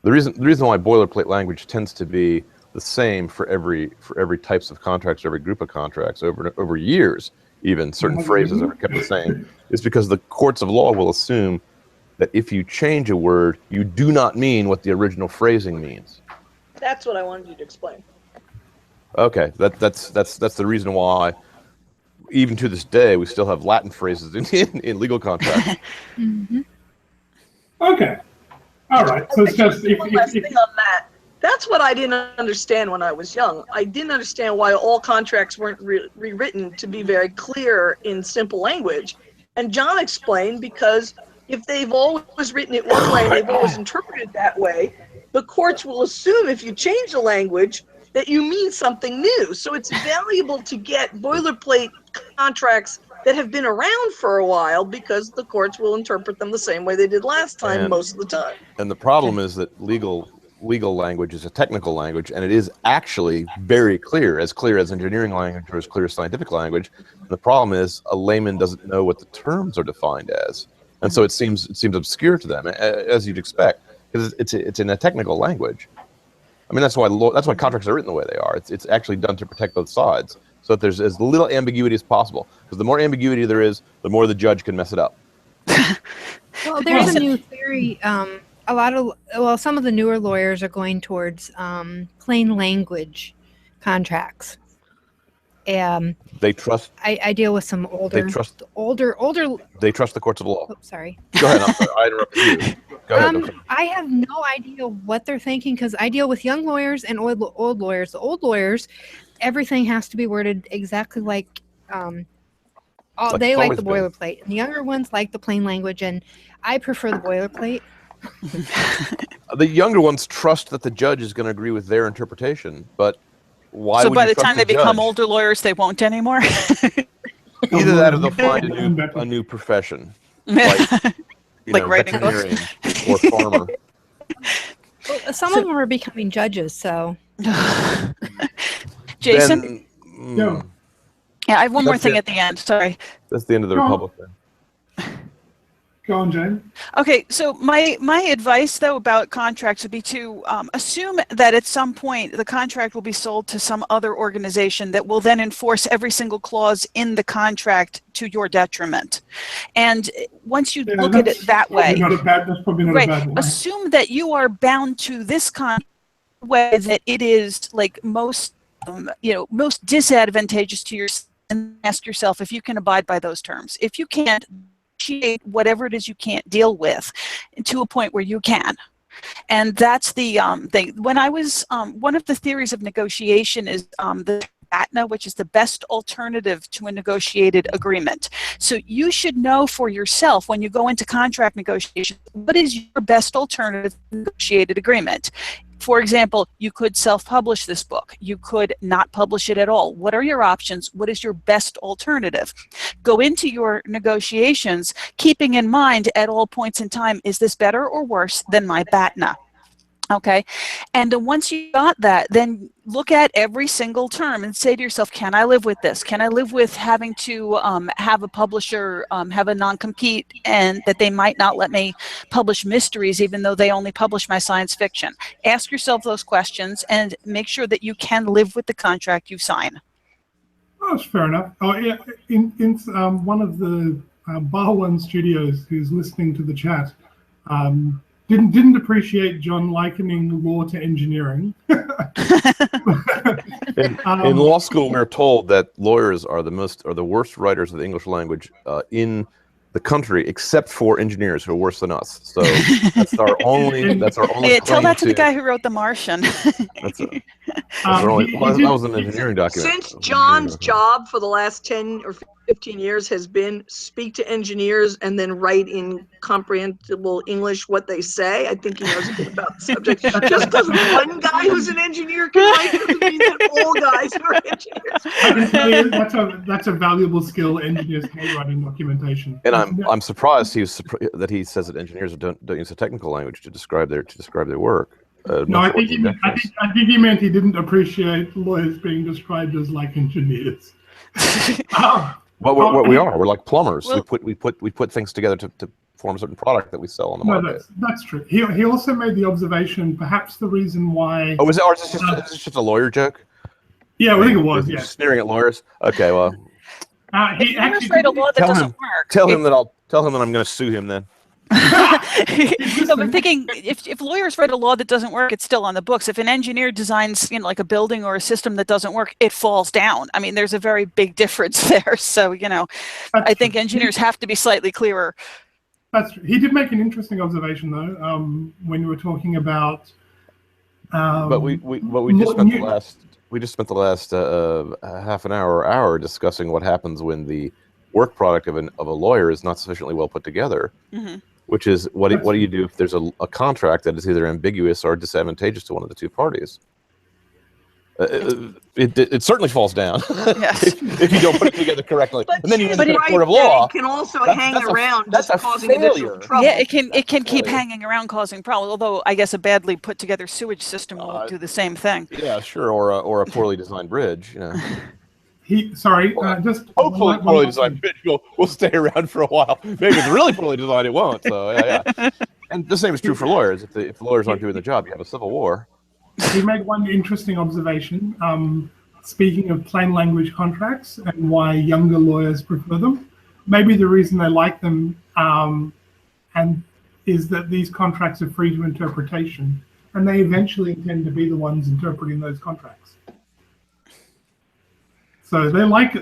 The reason why boilerplate language tends to be the same for every types of contracts, every group of contracts over years, even certain phrases are kept the same, is because the courts of law will assume that if you change a word, you do not mean what the original phrasing means.
That's what I wanted you to explain.
Okay, that's the reason why, even to this day, we still have Latin phrases in legal contracts.
Mm-hmm.
Okay. All right. So it's just
one last thing on that. That's what I didn't understand when I was young. I didn't understand why all contracts weren't rewritten to be very clear in simple language. And John explained, because if they've always written it one way and they've always interpreted it that way, the courts will assume if you change the language that you mean something new. So it's valuable to get boilerplate contracts that have been around for a while, because the courts will interpret them the same way they did last time most of the time.
And the problem is that legal language is a technical language, and it is actually very clear as engineering language or as clear as scientific language. And the problem is a layman doesn't know what the terms are defined as, and so it seems obscure to them, as you'd expect, because it's in a technical language. I mean, that's why contracts are written the way they are. It's actually done to protect both sides, so that there's as little ambiguity as possible. Because the more ambiguity there is, the more the judge can mess it up.
Well, there's a new theory. Some of the newer lawyers are going towards plain language contracts.
They trust.
I deal with some older.
They trust
older.
They trust the courts of law.
Oh, sorry.
Go ahead. I'm sorry. I interrupted you. Go ahead.
I have no idea what they're thinking, because I deal with young lawyers and old lawyers. The old lawyers, everything has to be worded exactly like. They like the boilerplate, and the younger ones like the plain language, and I prefer the boilerplate.
The younger ones trust that the judge is going to agree with their interpretation, but why?
So
would
by
you
the time they become older lawyers, they won't anymore.
Either that, or they'll find a new profession, like
writing
veterinarian or farmer.
Well, some of them are becoming judges, so.
Jason.
No.
Yeah, I have one more thing at the end. Sorry.
That's the end of the Republic then.
Go on, Jane.
Okay, so my advice, though, about contracts would be to assume that at some point the contract will be sold to some other organization that will then enforce every single clause in the contract to your detriment. And once you look at it that way,
That's probably not a bad one.
Assume that you are bound to this contract way that it is like most disadvantageous to yourself, and ask yourself if you can abide by those terms. If you can't, negotiate whatever it is you can't deal with to a point where you can. And that's the thing. When I was, one of the theories of negotiation is the BATNA, which is the best alternative to a negotiated agreement. So you should know for yourself when you go into contract negotiations, what is your best alternative to negotiated agreement? For example, you could self-publish this book. You could not publish it at all. What are your options? What is your best alternative? Go into your negotiations keeping in mind at all points in time, is this better or worse than my BATNA? Okay, and then once you got that, then look at every single term and say to yourself, can I live with this? Can I live with having to have a publisher have a non-compete and that they might not let me publish mysteries even though they only publish my science fiction? Ask yourself those questions and make sure that you can live with the contract you sign.
Oh, that's fair enough. Oh, yeah. In one of the Bar One studios who's listening to the chat, didn't appreciate John likening law to engineering.
In law school, we're told that lawyers are the worst writers of the English language in the country, except for engineers who are worse than us. So that's our only. That's our only.
Yeah, tell that to the guy who wrote The Martian.
That was an engineering document.
Since John's job for the last 10 or 15 years has been speak to engineers and then write in comprehensible English what they say, I think he knows a bit about the subject. Just because one guy who's an engineer can write doesn't mean that all guys are engineers.
I can tell you that's a valuable skill engineers can write in documentation.
And I'm surprised that he says that engineers don't use a technical language to describe their work.
No, I think he meant he didn't appreciate lawyers being described as like engineers.
Well, we are. We're like plumbers. Well, we put things together to form a certain product that we sell on the market.
That's true. He also made the observation, perhaps the reason why.
Oh, is this just a lawyer joke?
Yeah, I think it was. Yeah,
sneering at lawyers. Okay, well.
He actually write a law that doesn't work.
Tell him that I'm going to sue him then.
So I'm thinking, if lawyers write a law that doesn't work, it's still on the books. If an engineer designs, like a building or a system that doesn't work, it falls down. I mean, there's a very big difference there. So, I think engineers have to be slightly clearer.
That's true. He did make an interesting observation, though, when you were talking about.
But we just spent the last half an hour discussing what happens when the work product of a lawyer is not sufficiently well put together. Mm-hmm. Which is what do you do if there's a contract that is either ambiguous or disadvantageous to one of the two parties? It certainly falls down if you don't put it together correctly. And then you end up in a court of law.
It can also hang around, just causing additional trouble.
Yeah, it can keep hanging around, causing problems. Although I guess a badly put together sewage system will do the same thing.
Yeah, sure, or a poorly designed bridge.
Just
hopefully poorly designed bridge will stay around for a while. Maybe if it's really poorly designed, it won't. So yeah. And the same is true for lawyers. If the lawyers aren't doing the job, you have a civil war.
He made one interesting observation. Speaking of plain language contracts and why younger lawyers prefer them, maybe the reason they like them is that these contracts are free to interpretation, and they eventually tend to be the ones interpreting those contracts. So they like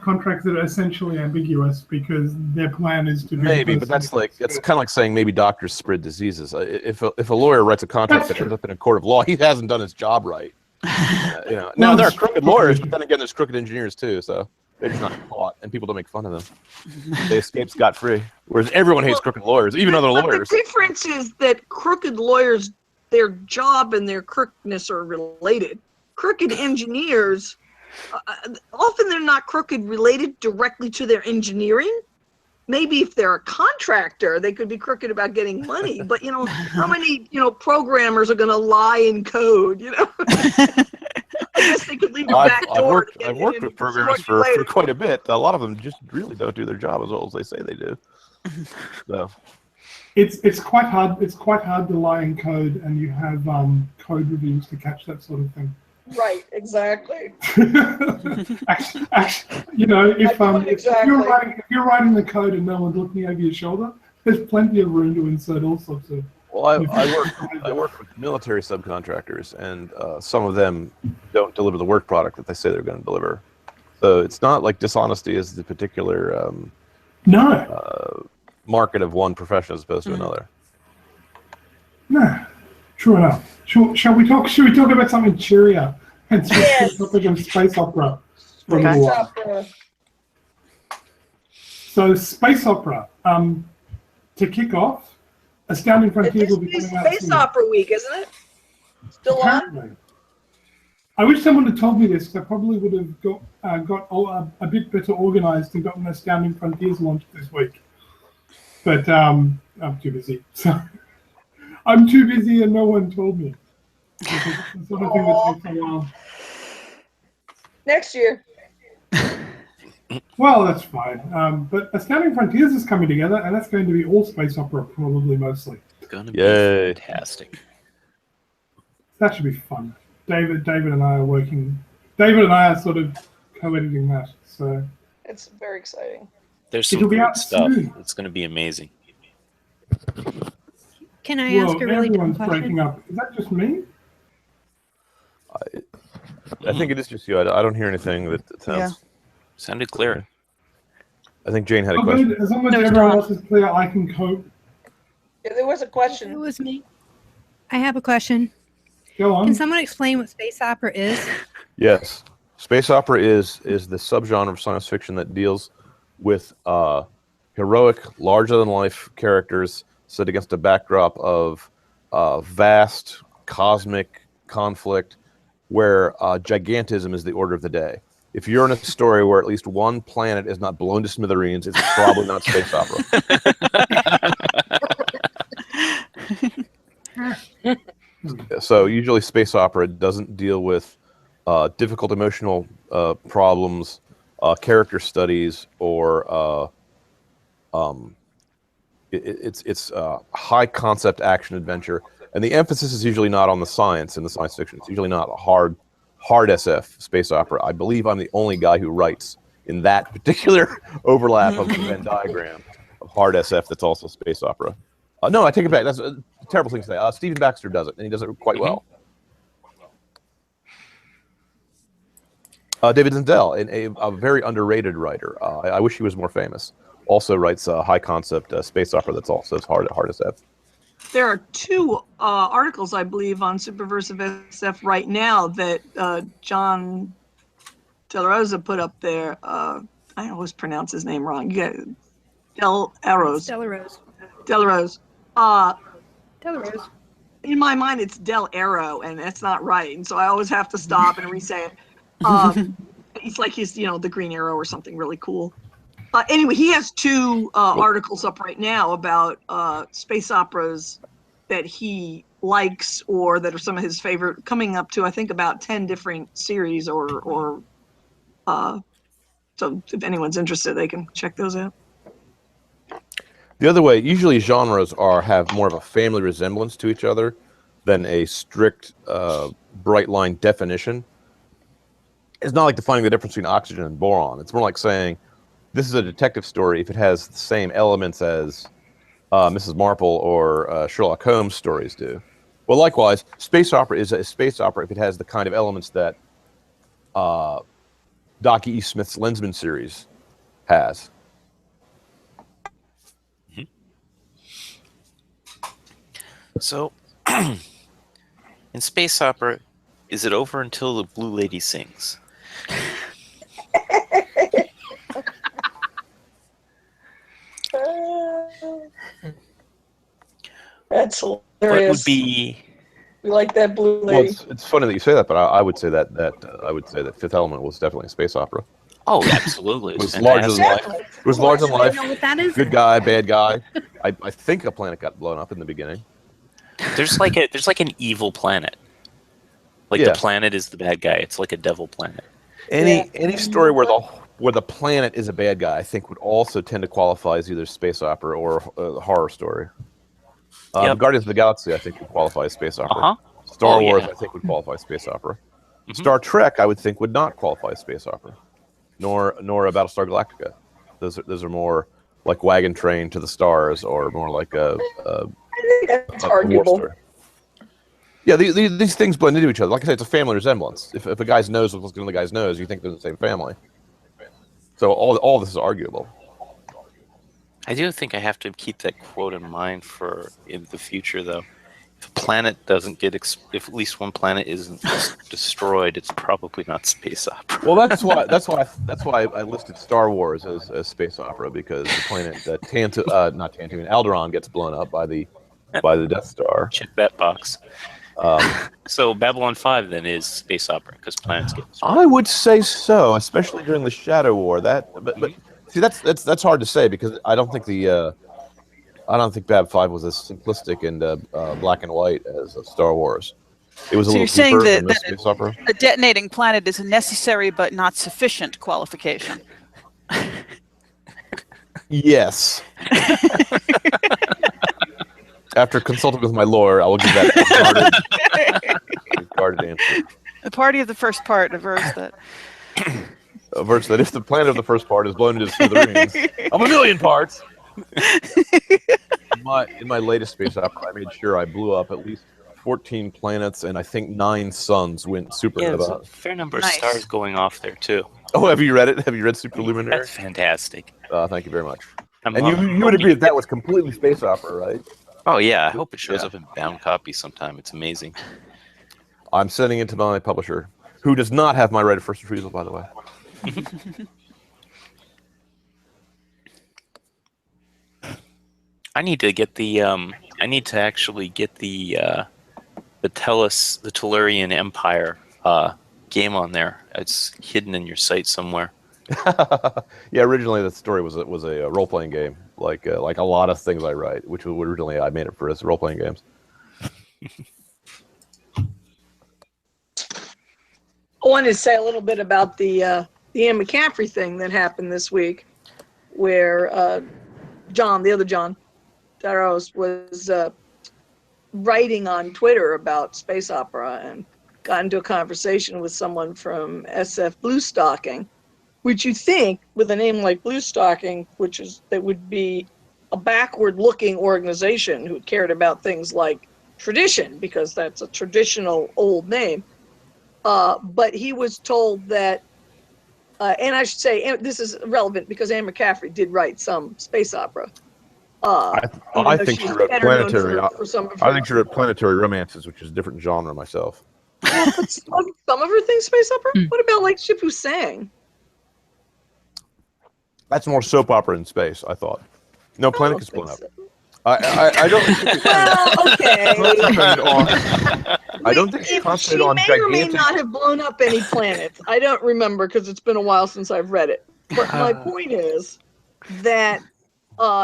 contracts that are essentially ambiguous because their plan is to be
but that's kind of like saying maybe doctors spread diseases. If a lawyer writes a contract that ends up in a court of law, he hasn't done his job right. Now there are crooked lawyers, but then again, there's crooked engineers too. So they're just not caught, and people don't make fun of them. They escape scot-free. Whereas everyone hates crooked lawyers, even other lawyers.
The difference is that crooked lawyers, their job and their crookedness are related. Crooked engineers. Often they're not crooked related directly to their engineering. Maybe if they're a contractor, they could be crooked about getting money. But how many programmers are going to lie in code? I guess they could leave the back door.
I've worked with programmers for quite a bit. A lot of them just really don't do their job as well as they say they do. So
it's quite hard. It's quite hard to lie in code, and you have code reviews to catch that sort of thing.
Right, exactly.
Actually, if you're writing the code and no one's looking over your shoulder, there's plenty of room to insert all sorts of.
Well, I work with military subcontractors, and some of them don't deliver the work product that they say they're going to deliver. So it's not like dishonesty is the particular market of one profession as opposed to another.
No, true enough. Shall we talk? Should we talk about something cheerier and switch to the topic of space opera for a little while? So, space opera. To kick off, Astounding Frontiers will be coming out
Space Opera Week, isn't it? Still
apparently. I wish someone had told me this, because I probably would have got a bit better organized and gotten Astounding Frontiers launched this week. But I'm too busy. So I'm too busy and no one told me. It's the sort of thing that takes a while.
Next year.
Well, that's fine. But Astounding Frontiers is coming together, and that's going to be all space opera, probably mostly.
It's going to be fantastic.
That should be fun. David and I are working. David and I are sort of co-editing that, so
it's very exciting.
There's some great stuff. Soon. It's going to be amazing.
Can I ask a really dumb question?
Everyone's breaking up. Is that just me?
I think it is just you. I don't hear anything that sounds.
Sounded clear.
I think Jane had a question.
As long as everyone else is clear, I can cope.
Yeah, there was a question.
It was me. I have a question.
Go on.
Can someone explain what space opera is?
Yes. Space opera is the subgenre of science fiction that deals with heroic, larger-than-life characters set against a backdrop of vast cosmic conflict where gigantism is the order of the day. If you're in a story where at least one planet is not blown to smithereens, it's probably not space opera. So usually space opera doesn't deal with difficult emotional problems, character studies, or it's high concept action adventure, and the emphasis is usually not on the science in the science fiction. It's usually not a hard SF space opera. I believe I'm the only guy who writes in that particular overlap of the Venn diagram of hard SF that's also space opera. No, I take it back. That's a terrible thing to say. Stephen Baxter does it, and he does it quite well. David Zindel, a very underrated writer. I wish he was more famous. Also writes high concept space opera that's also hard SF.
There are two articles, I believe, on Superversive SF right now that John De La Rosa put up there. I always pronounce his name wrong. Del Arroz.
De La Rose.
De La Rose.
De La Rose.
In my mind, it's Del Arrow, and that's not right. And so I always have to stop and re-say it. It's like he's, the Green Arrow or something really cool. Anyway, he has two articles up right now about space operas that he likes or that are some of his favorite, coming up to, I think, about 10 different series or so if anyone's interested, they can check those out.
The other way, usually genres have more of a family resemblance to each other than a strict bright line definition. It's not like defining the difference between oxygen and boron. It's more like saying, this is a detective story if it has the same elements as Mrs. Marple or Sherlock Holmes stories do. Well, likewise, space opera is a space opera if it has the kind of elements that Doc E. Smith's Lensman series has.
Mm-hmm. So, in space opera, is it over until the Blue Lady sings?
That's hilarious.
What would be?
We like that Blue Lady.
Well, it's funny that you say that, but I would say that Fifth Element was definitely a space opera.
Oh, absolutely.
It was larger than life. It was larger than life.
Know what that is?
Good guy, bad guy. I think a planet got blown up in the beginning.
There's like an evil planet. Like the planet is the bad guy. It's like a devil planet.
Any story where the planet is a bad guy, I think, would also tend to qualify as either space opera or a horror story. Guardians of the Galaxy, I think, would qualify as space opera. Star Wars, I think, would qualify as space opera. Mm-hmm. Star Trek, I would think, would not qualify as space opera, nor a Battlestar Galactica. Those are more like Wagon Train to the Stars, or more like a
I think that's arguable.
War story. Yeah, these things blend into each other. Like I said, it's a family resemblance. If a guy's nose looks like another guy's nose, you think they're the same family. So all this is arguable.
I do think I have to keep that quote in mind for in the future, though. If a planet doesn't get, if at least one planet isn't destroyed, it's probably not space opera.
Well, that's why I listed Star Wars as space opera, because the planet Alderaan gets blown up by the Death Star.
Check that box. So Babylon 5 then is space opera because planets get destroyed.
I would say so, especially during the Shadow War. But see, that's hard to say, because I don't think Bab 5 was as simplistic and black and white as Star Wars. It was a little
saying
deeper than
that
space opera.
a detonating planet is a necessary but not sufficient qualification.
Yes. After consulting with my lawyer, I will give that a guarded answer.
The party of the first part avers that.
Avers that if the planet of the first part is blown into smithereens of a million parts. In my latest space opera, I made sure I blew up at least 14 planets, and I think 9 suns went supernova.
Yeah, there's a fair number of stars going off there too.
Oh, have you read it? Have you read Superluminary?
That's fantastic.
Thank you very much. And you would agree that was completely space opera, right?
Oh yeah, I hope it shows up in bound copy sometime. It's amazing.
I'm sending it to my publisher, who does not have my right of first refusal, by the way.
I need to get the. I need to actually get the Tellurian Empire game on there. It's hidden in your site somewhere.
Yeah, originally the story was a role playing game, like a lot of things I write, which originally I made it for as role playing games.
I wanted to say a little bit about the Anne McCaffrey thing that happened this week, where John, the other John Daros, was writing on Twitter about space opera and got into a conversation with someone from SF Bluestocking, which you think, with a name like Bluestocking, that would be a backward-looking organization who cared about things like tradition, because that's a traditional old name. But he was told that, and I should say, and this is relevant because Anne McCaffrey did write some space opera.
I think she wrote planetary. I think she wrote planetary romances, which is a different genre myself.
Well, but some of her things space opera. What about like Ship Who Sang?
That's more soap opera in space, I thought. No, planet gets blown up. I don't.
Well, okay.
I don't think she concentrated on gigantic.
She may or may not have blown up any planets. I don't remember because it's been a while since I've read it. But my point is that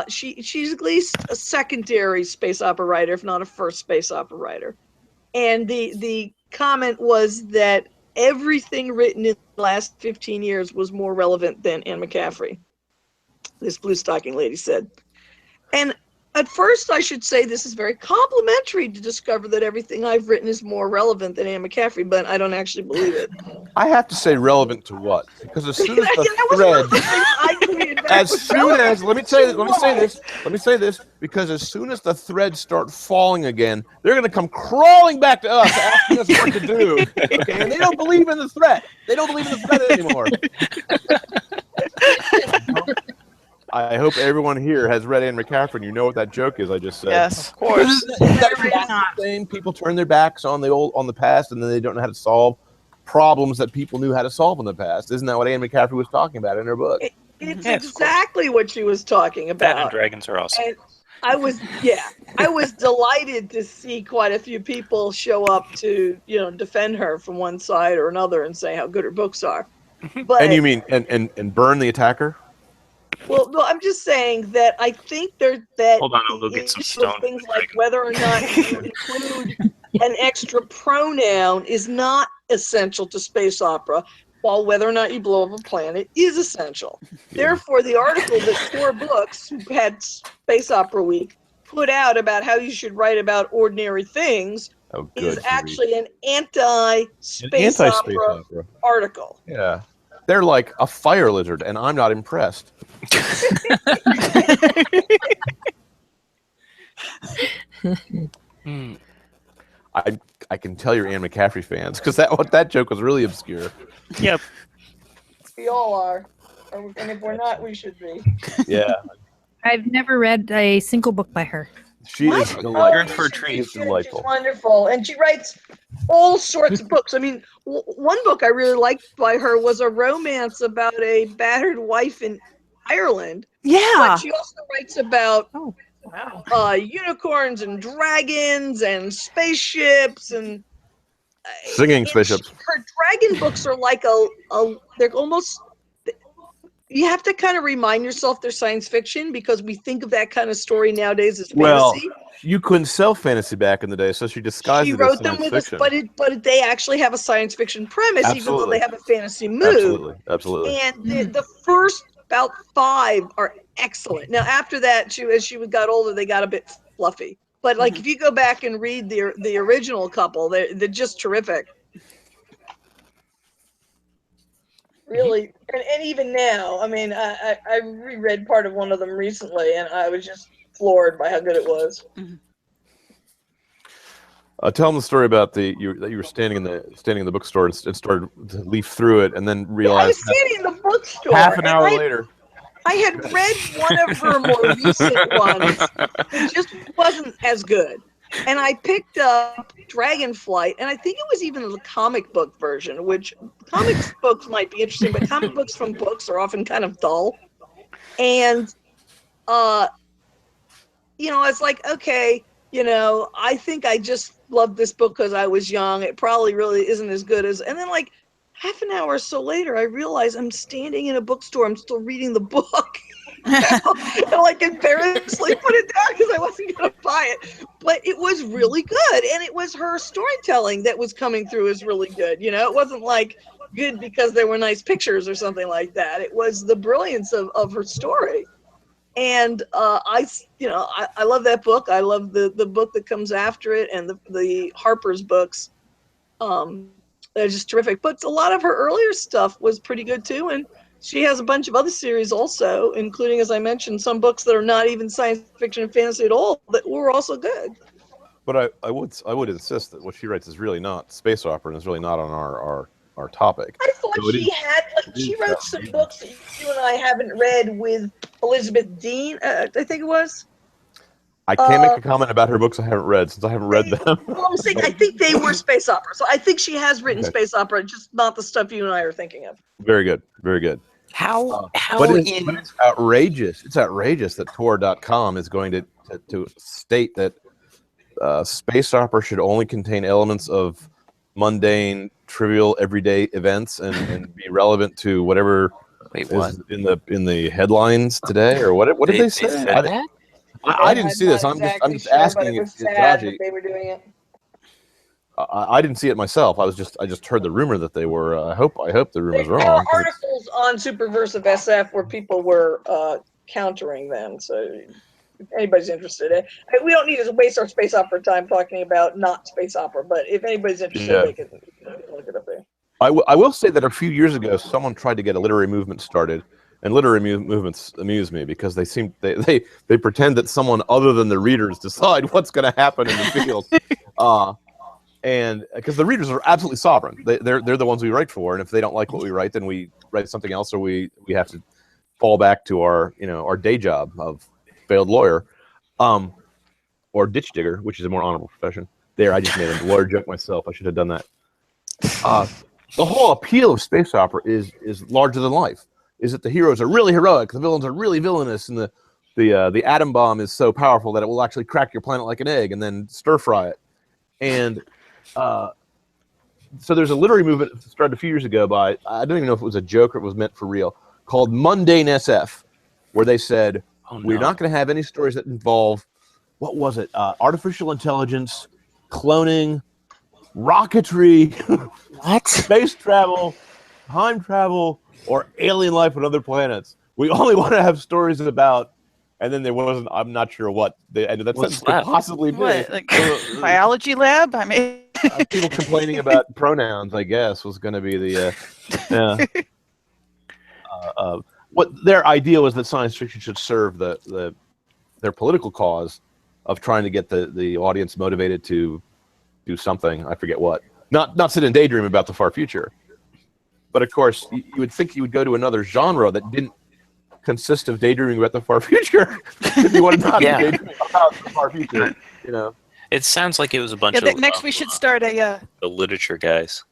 she's at least a secondary space opera writer, if not a first space opera writer. And the comment was that everything written in the last 15 years was more relevant than Anne McCaffrey, this Bluestocking lady said. And at first, I should say this is very complimentary to discover that everything I've written is more relevant than Anne McCaffrey, but I don't actually believe it.
I have to say relevant to what? Because as soon as let me say this, because as soon as the threads start falling again, they're going to come crawling back to us, asking us what to do. Okay, and they don't believe in the threat. They don't believe in the threat anymore. I hope everyone here has read Anne McCaffrey and you know what that joke is I just said.
Yes, of course.
People turn their backs on the past, and then they don't know how to solve problems that people knew how to solve in the past. Isn't that what Anne McCaffrey was talking about in her book?
It's exactly what she was talking about.
That and dragons are awesome.
And I was delighted to see quite a few people show up to, defend her from one side or another and say how good her books are. But,
and you mean and burn the attacker?
Well, no, I'm just saying that I think that
hold on, I'll go get some stone.
Things like whether or not you include an extra pronoun is not essential to space opera, while whether or not you blow up a planet is essential. Yeah. Therefore, the article that 4 books who had Space Opera Week put out about how you should write about ordinary things is actually an anti-space opera article.
Yeah. They're like a fire lizard, and I'm not impressed. I can tell you're Anne McCaffrey fans, because that joke was really obscure.
Yep.
We all are. And if we're not, we should be.
Yeah.
I've never read a single book by her.
She is delightful.
You're in for a treat.
She's delightful.
She's wonderful, and she writes all sorts of books. I mean, one book I really liked by her was a romance about a battered wife in Ireland.
Yeah.
But she also writes about
Wow.
unicorns and dragons and spaceships and
Singing spaceships.
Her dragon books are like they're almost. You have to kind of remind yourself they're science fiction because we think of that kind of story nowadays as fantasy.
Well, you couldn't sell fantasy back in the day, so she disguised it as science fiction.
But they actually have a science fiction premise,
Absolutely.
even though they have a fantasy mood.
Absolutely.
And the first about 5 are excellent. Now, after that, as she got older, they got a bit fluffy. But like, if you go back and read the original couple, they're just terrific. Really, and even now, I mean, I reread part of one of them recently, and I was just floored by how good it was.
Tell them the story about that you were standing in the bookstore and started to leaf through it, and then realized
I was standing in the bookstore.
Half an hour later,
I had read one of her more recent ones. It just wasn't as good. And I picked up Dragonflight, and I think it was even the comic book version, which comic books might be interesting, but comic books from books are often kind of dull. And, I was like, okay, I think I just loved this book because I was young. It probably really isn't as good as, and then like half an hour or so later, I realized I'm standing in a bookstore. I'm still reading the book. And like embarrassingly put it down because I wasn't going to buy it. But it was really good. And it was her storytelling that was coming through is really good. It wasn't like good because there were nice pictures or something like that. It was the brilliance of her story. And I love that book. I love the book that comes after it and the Harper's books. They're just terrific. But a lot of her earlier stuff was pretty good too. And she has a bunch of other series also, including, as I mentioned, some books that are not even science fiction and fantasy at all that were also good.
But I would insist that what she writes is really not space opera and is really not on our topic.
I thought she wrote some books that you and I haven't read with Elizabeth Dean, I think it was.
I can't make a comment about her books I haven't read since I haven't read them.
Well, I'm saying I think they were space opera. So I think she has written space opera, just not the stuff you and I are thinking of.
Very good. Very good. But it's outrageous. It's outrageous that Tor.com is going to state that space opera should only contain elements of mundane, trivial, everyday events and be relevant to whatever is in the headlines today, or what did they say?
Said that?
I didn't see this. I'm just asking if
they were doing it.
I didn't see it myself. I just heard the rumor that they were. I hope the rumor's wrong.
There are articles on Superversive SF where people were countering them. So if anybody's interested, we don't need to waste our space opera time talking about not space opera. But if anybody's interested, they can look it up there.
I will say that a few years ago, someone tried to get a literary movement started. And literary movements amuse me because they pretend that someone other than the readers decide what's going to happen in the field, and because the readers are absolutely sovereign, they're the ones we write for, and if they don't like what we write, then we write something else, or we have to fall back to our day job of failed lawyer, or ditch digger, which is a more honorable profession. There, I just made a lawyer joke myself. I should have done that. The whole appeal of space opera is larger than life. Is that the heroes are really heroic, the villains are really villainous, and the atom bomb is so powerful that it will actually crack your planet like an egg and then stir fry it. And so there's a literary movement that started a few years ago by, I don't even know if it was a joke or it was meant for real, called Mundane SF, where they said, we're not going to have any stories that involve, what was it, artificial intelligence, cloning, rocketry,
what?
Space travel, time travel, or alien life on other planets. We only want to have stories about, and then there wasn't, I'm not sure what the end of that sentence could possibly be.
What, like biology lab? I mean,
people complaining about pronouns, I guess, was going to be the, what their idea was that science fiction should serve their political cause of trying to get the audience motivated to do something. I forget what. Not sit and daydream about the far future. But of course, you would think you would go to another genre that didn't consist of daydreaming about the far future. If you want to not be daydreaming about the far future, you know.
It sounds like it was a bunch of
next we should start
the literature guys.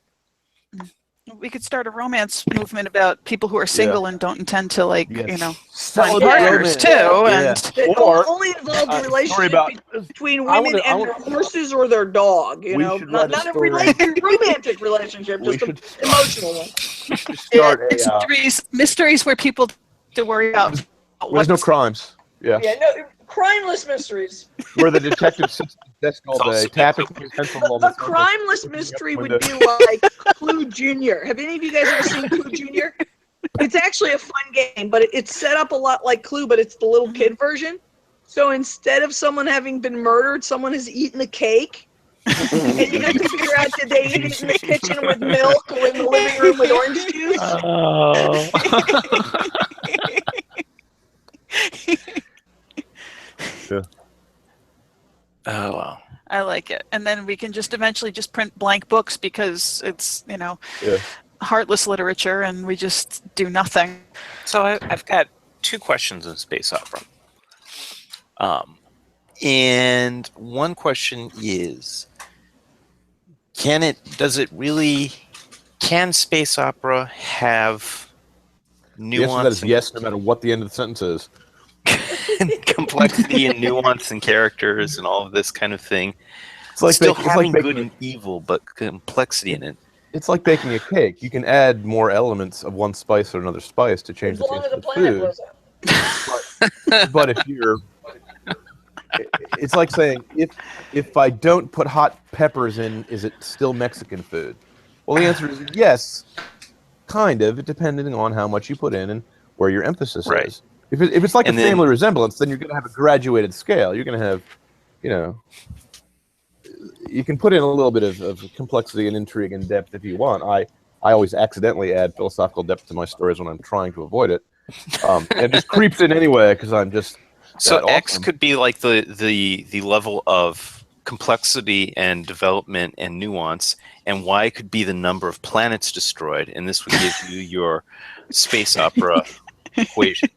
We could start a romance movement about people who are single and don't intend to, like, you know, find
Celebrate
partners too.
romance.
And
Or only involves a relationship between women and their horses or their dog. You know, not a romantic relationship, just an emotional one.
Start
mysteries where people have to worry about.
There's no crimes. Yeah.
Yeah, no, crimeless mysteries.
Where the detective sits at the desk all day, tapping his pencil all
the crimeless mystery would be like Clue Junior. Have any of you guys ever seen Clue Junior? It's actually a fun game, but it's set up a lot like Clue, but it's the little kid version. So instead of someone having been murdered, someone has eaten a cake. And you have to figure out, did they eat it in the kitchen with milk or in the living room with orange juice?
Oh.
Yeah.
Oh, wow.
I like it. And then we can just eventually just print blank books because it's, you know, heartless literature, and we just do nothing.
So I've got 2 questions in space opera. And one question is, can space opera have nuance?
The answer to that is yes, no matter what the end of the sentence is.
Complexity and nuance and characters and all of this kind of thing. It's like still having good and evil, but complexity in it. It's like baking a cake. You can add more elements of one spice or another spice to change the taste of the food. But if you're, it's like saying if I don't put hot peppers in, is it still Mexican food? Well, the answer is yes, kind of, depending on how much you put in and where your emphasis is. If it's like a family resemblance, then you're going to have a graduated scale. You're going to have, you know, you can put in a little bit of complexity and intrigue and depth if you want. I always accidentally add philosophical depth to my stories when I'm trying to avoid it. It just creeps in anyway because I'm just so X could be like the level of complexity and development and nuance, and Y could be the number of planets destroyed, and this would give you your space opera equation.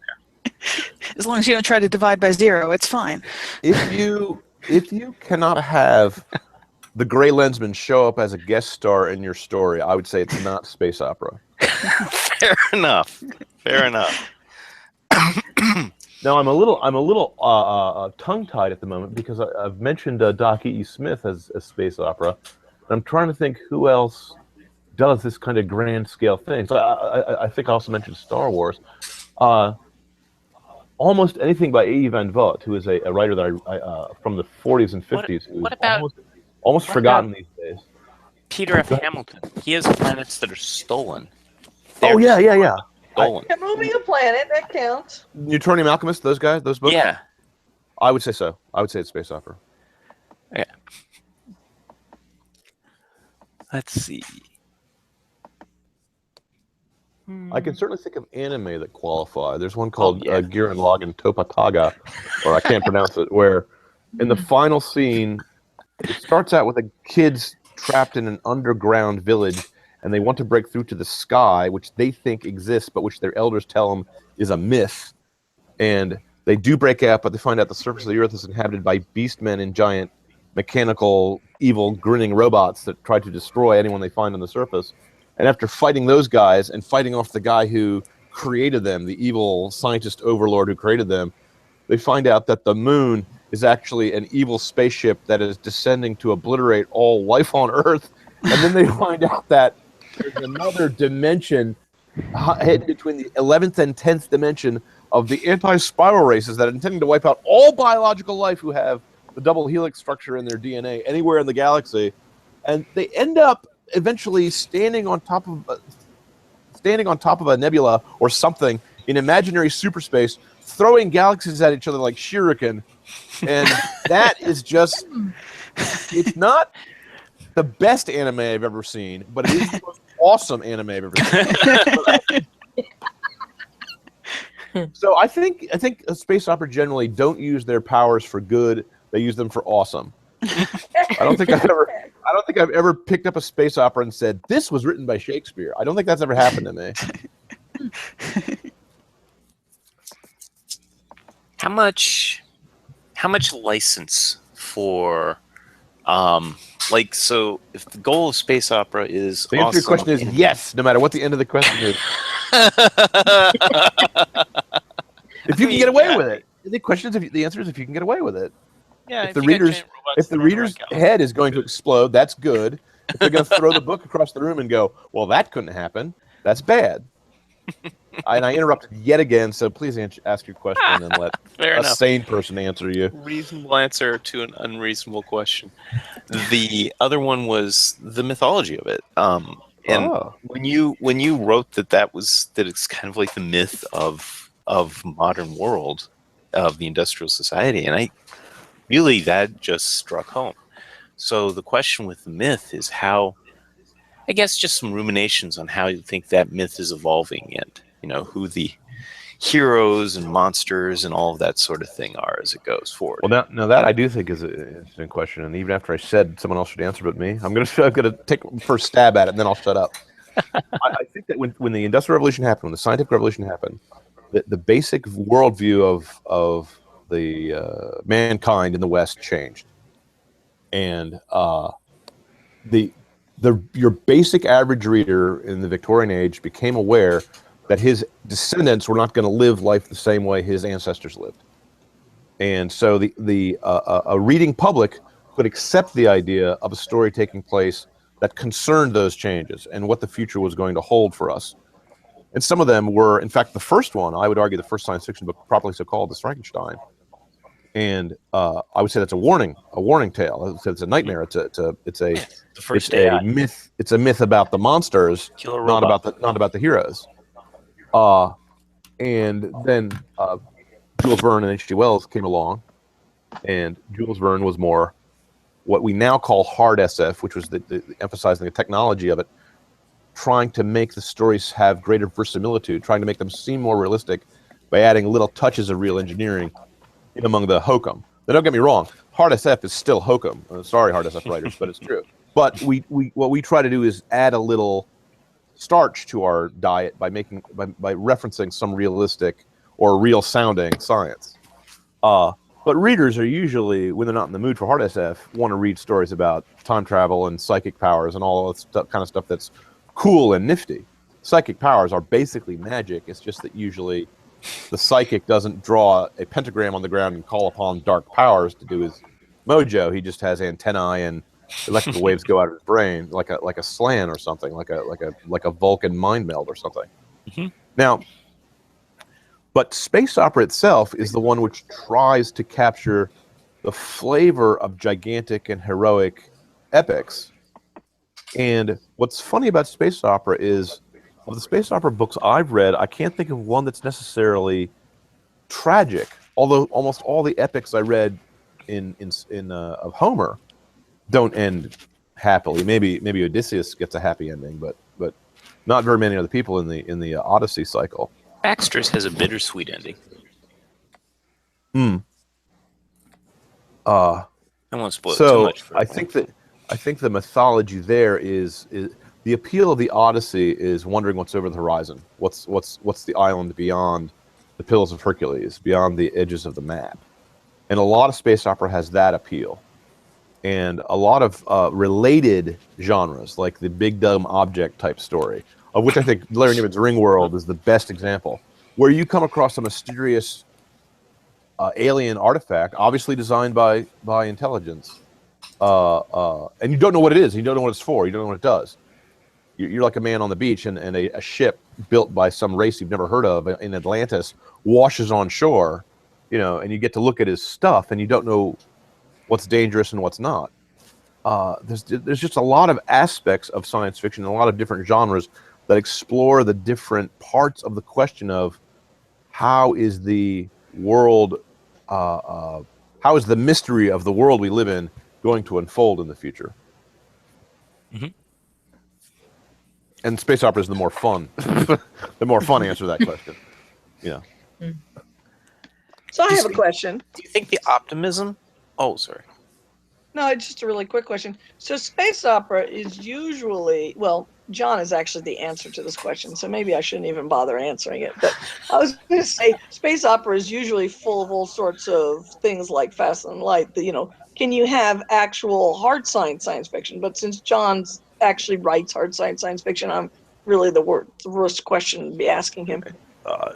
As long as you don't try to divide by 0, it's fine.
If you cannot have the Gray Lensman show up as a guest star in your story, I would say it's not space opera.
Fair enough. Fair enough.
Now I'm a little tongue-tied at the moment because I've mentioned Doc E. Smith as space opera, and I'm trying to think who else does this kind of grand scale thing. So I think I also mentioned Star Wars. Almost anything by A.E. Van Vogt, who is a writer that I from the 40s and 50s, who's almost forgotten these days.
Peter F. Hamilton. He has planets that are stolen.
Yeah.
Stolen.
Moving a planet, that counts.
Neutronium Alchemist, those guys, those books?
Yeah.
I would say so. I would say it's space opera.
Yeah. Let's see.
I can certainly think of anime that qualify. There's one called Gurren Lagann Topataga, or I can't pronounce it, where in the final scene, it starts out with the kids trapped in an underground village, and they want to break through to the sky, which they think exists, but which their elders tell them is a myth. And they do break out, but they find out the surface of the earth is inhabited by beastmen and giant mechanical, evil, grinning robots that try to destroy anyone they find on the surface. And after fighting those guys and fighting off the guy who created them, the evil scientist overlord who created them, they find out that the moon is actually an evil spaceship that is descending to obliterate all life on Earth. And then they find out that there's another dimension hidden between the 11th and 10th dimension of the anti-spiral races that are intending to wipe out all biological life who have the double helix structure in their DNA anywhere in the galaxy. And they end up eventually standing on top of a nebula or something in imaginary superspace, throwing galaxies at each other like shuriken, and that is just—it's not the best anime I've ever seen, but it is the most awesome anime I've ever seen. So I think a space opera generally don't use their powers for good; they use them for awesome. I don't think I've ever picked up a space opera and said, this was written by Shakespeare. I don't think that's ever happened to me.
how much license for like, so if the goal of space opera is
The answer to your question is yes, no matter what the end of the question is. If you can get away with it. The question is, the answer is if you can get away with it.
Yeah,
if the reader's head is going to explode, that's good. If they're going to throw the book across the room and go, well, that couldn't happen, that's bad. And I interrupted yet again, so please ask your question and let sane person answer you.
Reasonable answer to an unreasonable question. The other one was the mythology of it. And when you wrote that it's kind of like the myth of modern world, of the industrial society, and that just struck home. So the question with the myth is how, I guess, just some ruminations on how you think that myth is evolving, and who the heroes and monsters and all of that sort of thing are as it goes forward.
Well, now that I do think is an interesting question, and even after I said someone else should answer but me, I'm gonna take first stab at it, and then I'll shut up. I think that when the Industrial Revolution happened, when the Scientific Revolution happened, the basic worldview of the mankind in the West changed, and your basic average reader in the Victorian age became aware that his descendants were not going to live life the same way his ancestors lived, and so a reading public could accept the idea of a story taking place that concerned those changes and what the future was going to hold for us. And some of them were, in fact, the first one, I would argue, the first science fiction book, properly so called, is Frankenstein. And I would say that's a warning tale. It's a nightmare. It's a myth. It's a myth about the monsters, not about the heroes. And then Jules Verne and H.G. Wells came along, and Jules Verne was more what we now call hard SF, which was the emphasizing the technology of it, trying to make the stories have greater verisimilitude, trying to make them seem more realistic by adding little touches of real engineering in among the hokum. Now, don't get me wrong, hard SF is still hokum. Sorry, hard SF writers, but it's true. But what we try to do is add a little starch to our diet by referencing some realistic or real sounding science. But readers are usually, when they're not in the mood for hard SF, want to read stories about time travel and psychic powers and all that kind of stuff that's cool and nifty. Psychic powers are basically magic. It's just that usually the psychic doesn't draw a pentagram on the ground and call upon dark powers to do his mojo. He just has antennae and electrical waves go out of his brain, like a slan or something, like a Vulcan mind meld or something.
Mm-hmm.
Now, but space opera itself is the one which tries to capture the flavor of gigantic and heroic epics. And what's funny about space opera is, of the space opera books I've read, I can't think of one that's necessarily tragic. Although almost all the epics I read of Homer don't end happily. Maybe Odysseus gets a happy ending, but not very many other people in the Odyssey cycle.
Baxter's has a bittersweet ending.
I
won't spoil it too much for
I think the mythology there is the appeal of the Odyssey is wondering what's over the horizon. What's the island beyond the Pillars of Hercules, beyond the edges of the map. And a lot of space opera has that appeal. And a lot of related genres, like the big dumb object type story, of which I think Larry Niven's Ringworld is the best example, where you come across a mysterious alien artifact, obviously designed by intelligence, and you don't know what it is, you don't know what it's for, you don't know what it does. You're like a man on the beach, and a ship built by some race you've never heard of in Atlantis washes on shore, and you get to look at his stuff, and you don't know what's dangerous and what's not. There's just a lot of aspects of science fiction, and a lot of different genres that explore the different parts of the question of how is the world, how is the mystery of the world we live in going to unfold in the future?
Mm-hmm.
And space opera is the more fun answer to that question. Yeah.
So I have a question.
Do you think the optimism? Oh, sorry.
No, it's just a really quick question. So space opera is usually, well, John is actually the answer to this question, so maybe I shouldn't even bother answering it. But I was going to say, space opera is usually full of all sorts of things like Fast and Light. You know, can you have actual hard science fiction? But since John's actually writes hard science fiction, I'm really the worst question to be asking him.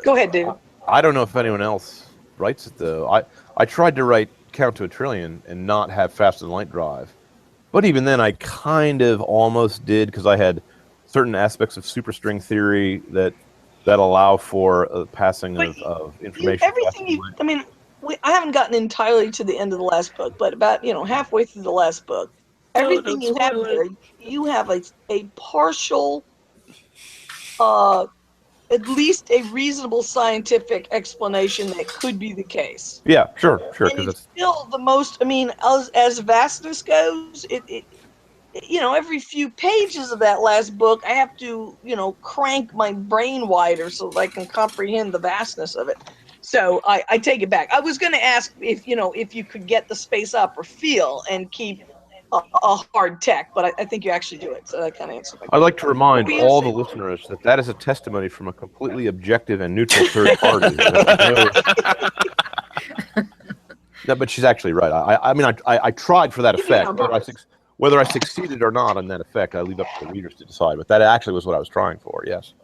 Go ahead, David.
I don't know if anyone else writes it though. I tried to write Count to a Trillion and not have Fast and Light drive, but even then I kind of almost did, because I had certain aspects of superstring theory that allow for passing of information.
I mean, I haven't gotten entirely to the end of the last book, but about halfway through the last book, everything you have there, you have a partial, at least a reasonable scientific explanation that could be the case.
Yeah, sure.
And it's still the most. I mean, as vastness goes, it every few pages of that last book, I have to, crank my brain wider so that I can comprehend the vastness of it. So I take it back. I was going to ask if you could get the space opera feel and keep a hard tech, but I think you actually do it. So that kind of answers my question.
I'd like to remind all the listeners that is a testimony from a completely objective and neutral third party. No, but she's actually right. I mean, I tried for that effect. Whether I succeeded or not on that effect, I leave up to the readers to decide. But that actually was what I was trying for, yes.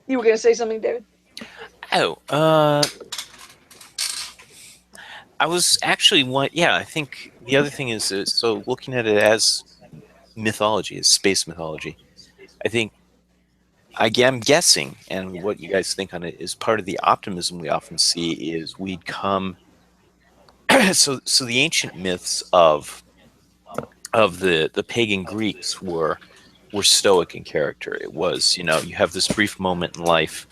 You were going to say something, David?
Oh, I was actually I think the other thing is, so looking at it as mythology, as space mythology, I think, I'm guessing, and what you guys think on it is part of the optimism we often see is we'd come. So the ancient myths of the pagan Greeks were stoic in character. It was, you have this brief moment in life,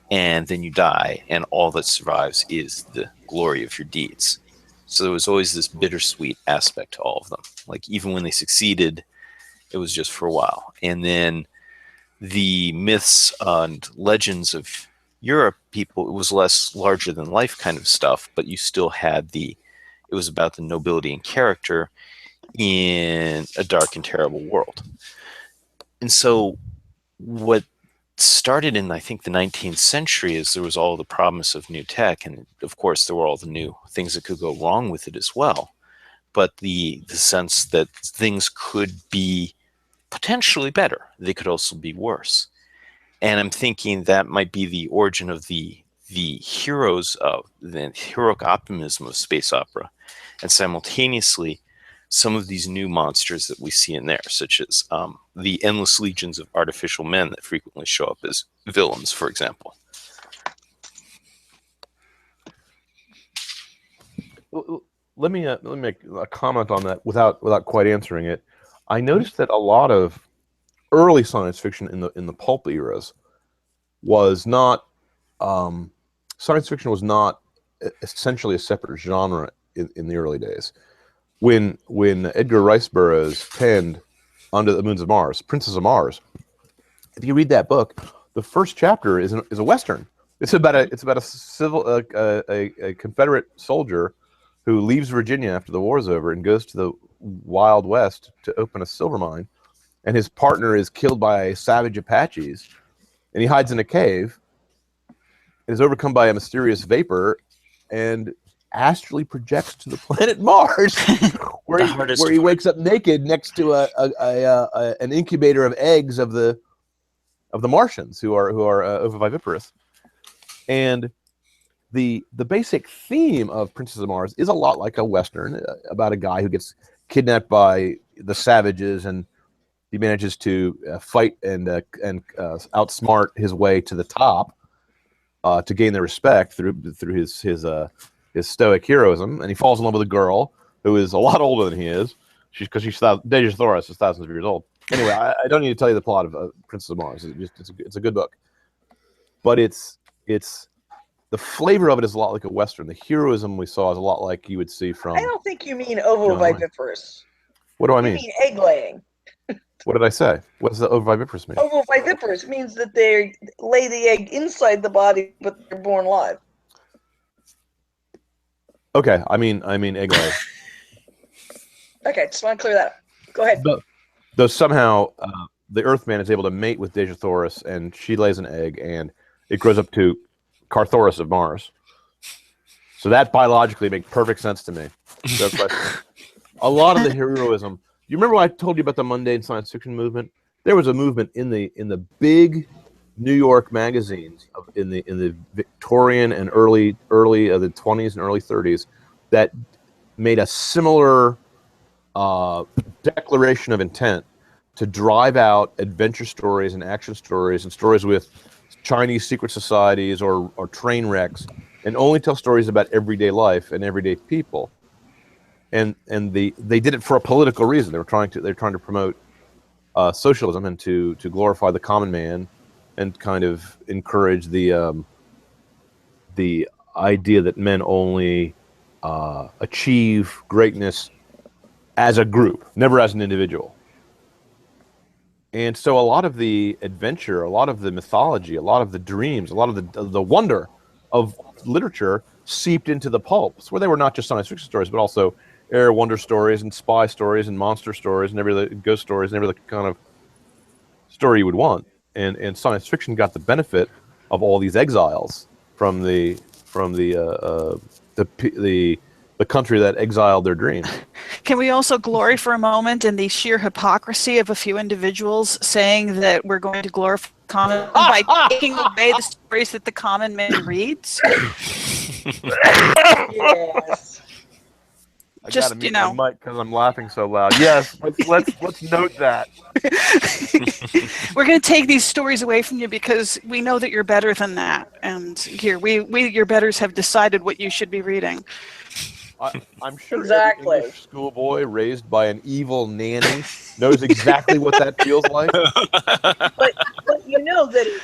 and then you die, and all that survives is the glory of your deeds. So there was always this bittersweet aspect to all of them. Like, even when they succeeded, it was just for a while. And then the myths and legends of Europe people, it was less larger than life kind of stuff, but you still had it was about the nobility and character in a dark and terrible world. And so what started in, I think, the 19th century is there was all the promise of new tech, and of course there were all the new things that could go wrong with it as well. But the sense that things could be potentially better, they could also be worse. And I'm thinking that might be the origin of the heroes of the heroic optimism of space opera, and simultaneously some of these new monsters that we see in there, such as the endless legions of artificial men that frequently show up as villains, for example.
Let me make a comment on that without quite answering it. I noticed that a lot of early science fiction in the pulp eras was not science fiction was not essentially a separate genre in the early days. When Edgar Rice Burroughs penned Under the Moons of Mars, Princess of Mars, if you read that book, the first chapter is a Western. It's about a civil a Confederate soldier who leaves Virginia after the war's over and goes to the Wild West to open a silver mine, and his partner is killed by savage Apaches, and he hides in a cave and is overcome by a mysterious vapor and astrally projects to the planet Mars, where he wakes up naked next to an incubator of eggs of the Martians who are ovoviviparous. And the basic theme of Princess of Mars is a lot like a Western about a guy who gets kidnapped by the savages, and he manages to fight and outsmart his way to the top to gain their respect through his stoic heroism. And he falls in love with a girl who is a lot older than he is. Deja Thoris is thousands of years old. Anyway, I don't need to tell you the plot of Princess of Mars. It's a good book, but it's the flavor of it is a lot like a Western. The heroism we saw is a lot like you would see from.
I don't think you mean ovoviviparous.
What do I mean?
You mean egg laying.
What did I say? What does the ovoviviparous mean?
Ovoviviparous means that they lay the egg inside the body, but they're born live.
Okay, I mean egg laying.
Okay, just want to clear that up. Go ahead.
Though somehow the Earthman is able to mate with Dejathoris, and she lays an egg, and it grows up to Carthoris of Mars. So that biologically makes perfect sense to me. A lot of the heroism. You remember when I told you about the mundane science fiction movement? There was a movement in the big New York magazines in the Victorian and early the 20s and early 30s that made a similar declaration of intent to drive out adventure stories and action stories and stories with Chinese secret societies or train wrecks, and only tell stories about everyday life and everyday people. And they did it for a political reason. They're trying to promote socialism and to glorify the common man, and kind of encourage the idea that men only achieve greatness as a group, never as an individual. And so a lot of the adventure, a lot of the mythology, a lot of the dreams, a lot of the wonder of literature seeped into the pulps, where they were not just science fiction stories, but also air wonder stories and spy stories and monster stories and every ghost stories and every kind of story you would want. And science fiction got the benefit of all these exiles from the country that exiled their dreams.
Can we also glory for a moment in the sheer hypocrisy of a few individuals saying that we're going to glorify common by taking away the stories that the common man reads?
Yes.
I gotta mute my mic because I'm laughing so loud. Yes, let's note that.
We're going to take these stories away from you because we know that you're better than that. And here, we your betters have decided what you should be reading.
I'm sure
exactly.
Every English schoolboy raised by an evil nanny knows exactly what that feels like.
But you know that it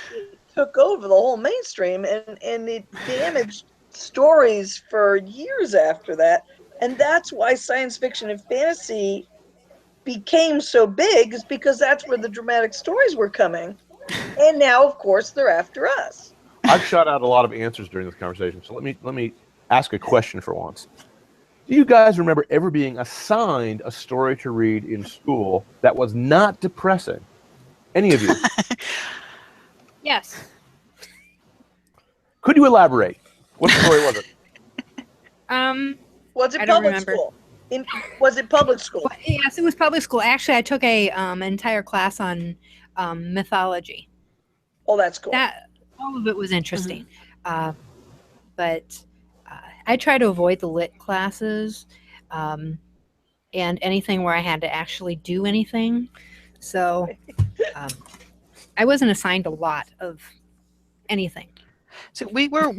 took over the whole mainstream, and it damaged stories for years after that. And that's why science fiction and fantasy became so big, is because that's where the dramatic stories were coming. And now, of course, they're after us.
I've shot out a lot of answers during this conversation, so let me ask a question for once. Do you guys remember ever being assigned a story to read in school that was not depressing? Any of you?
Yes.
Could you elaborate? What story was it?
Was it public school? Was it public school?
Well, yes, it was public school. Actually, I took an entire class on mythology.
Oh, that's cool.
All of it was interesting. But I try to avoid the lit classes and anything where I had to actually do anything. So I wasn't assigned a lot of anything.
So we were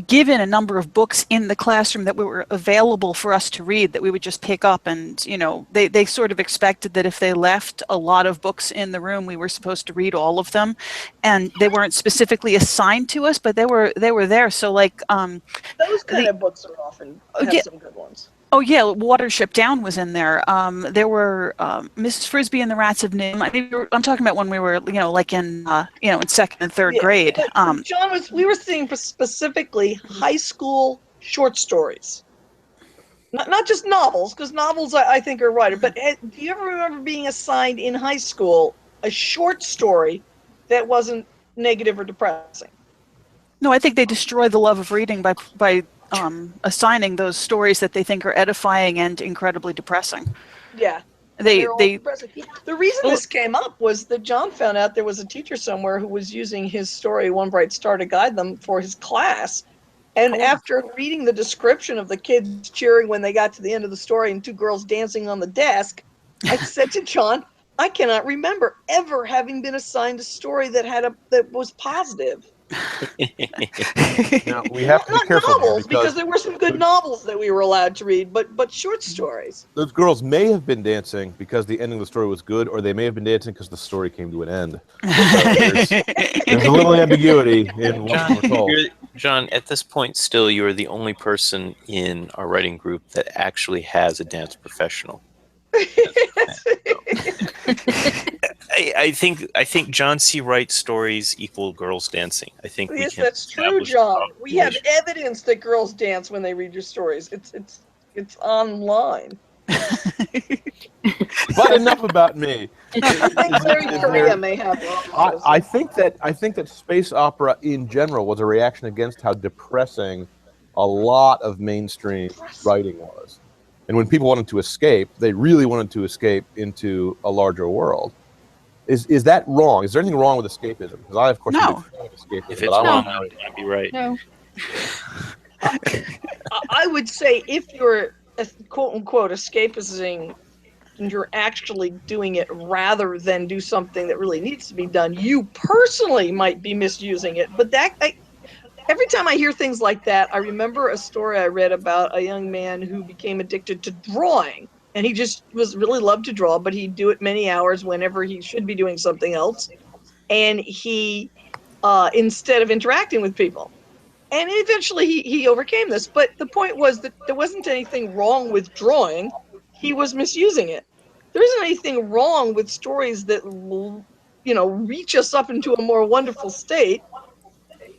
given a number of books in the classroom that were available for us to read that we would just pick up, and they sort of expected that if they left a lot of books in the room, we were supposed to read all of them, and they weren't specifically assigned to us, but they were there. So like
those kind of books are often have some good ones.
Oh yeah, Watership Down was in there. There were Mrs. Frisbee and the Rats of Nim. I'm talking about when we were, like in second and third grade.
John, we were seeing specifically high school short stories, not just novels, because novels I think are right. But do you ever remember being assigned in high school a short story that wasn't negative or depressing?
No, I think they destroy the love of reading by assigning those stories that they think are edifying and incredibly depressing.
Yeah. The reason this came up was that John found out there was a teacher somewhere who was using his story, One Bright Star, to guide them for his class. And after reading the description of the kids cheering when they got to the end of the story and two girls dancing on the desk, I said to John, I cannot remember ever having been assigned a story that was positive.
Now, we have to be careful
novels, because there were some good novels that we were allowed to read, but short stories.
Those girls may have been dancing because the ending of the story was good, or they may have been dancing because the story came to an end. There's a little ambiguity in what we're told.
John, at this point, still, you're the only person in our writing group that actually has a dance professional. I think John C. Wright stories equal girls dancing. I think
yes, that's true, John. We have evidence that girls dance when they read your stories. It's online.
But enough about me.
Korea may have.
I think that space opera in general was a reaction against how depressing a lot of mainstream writing was. And when people wanted to escape, they really wanted to escape into a larger world. Is that wrong? Is there anything wrong with escapism? Because I, of course,
No.
escapism.
If it's wrong, I'd be right.
No.
I would say if you're quote unquote escaping and you're actually doing it rather than do something that really needs to be done, you personally might be misusing it. But every time I hear things like that, I remember a story I read about a young man who became addicted to drawing. And he just really loved to draw, but he'd do it many hours whenever he should be doing something else. And he, instead of interacting with people. And eventually he overcame this. But the point was that there wasn't anything wrong with drawing. He was misusing it. There isn't anything wrong with stories that, reach us up into a more wonderful state.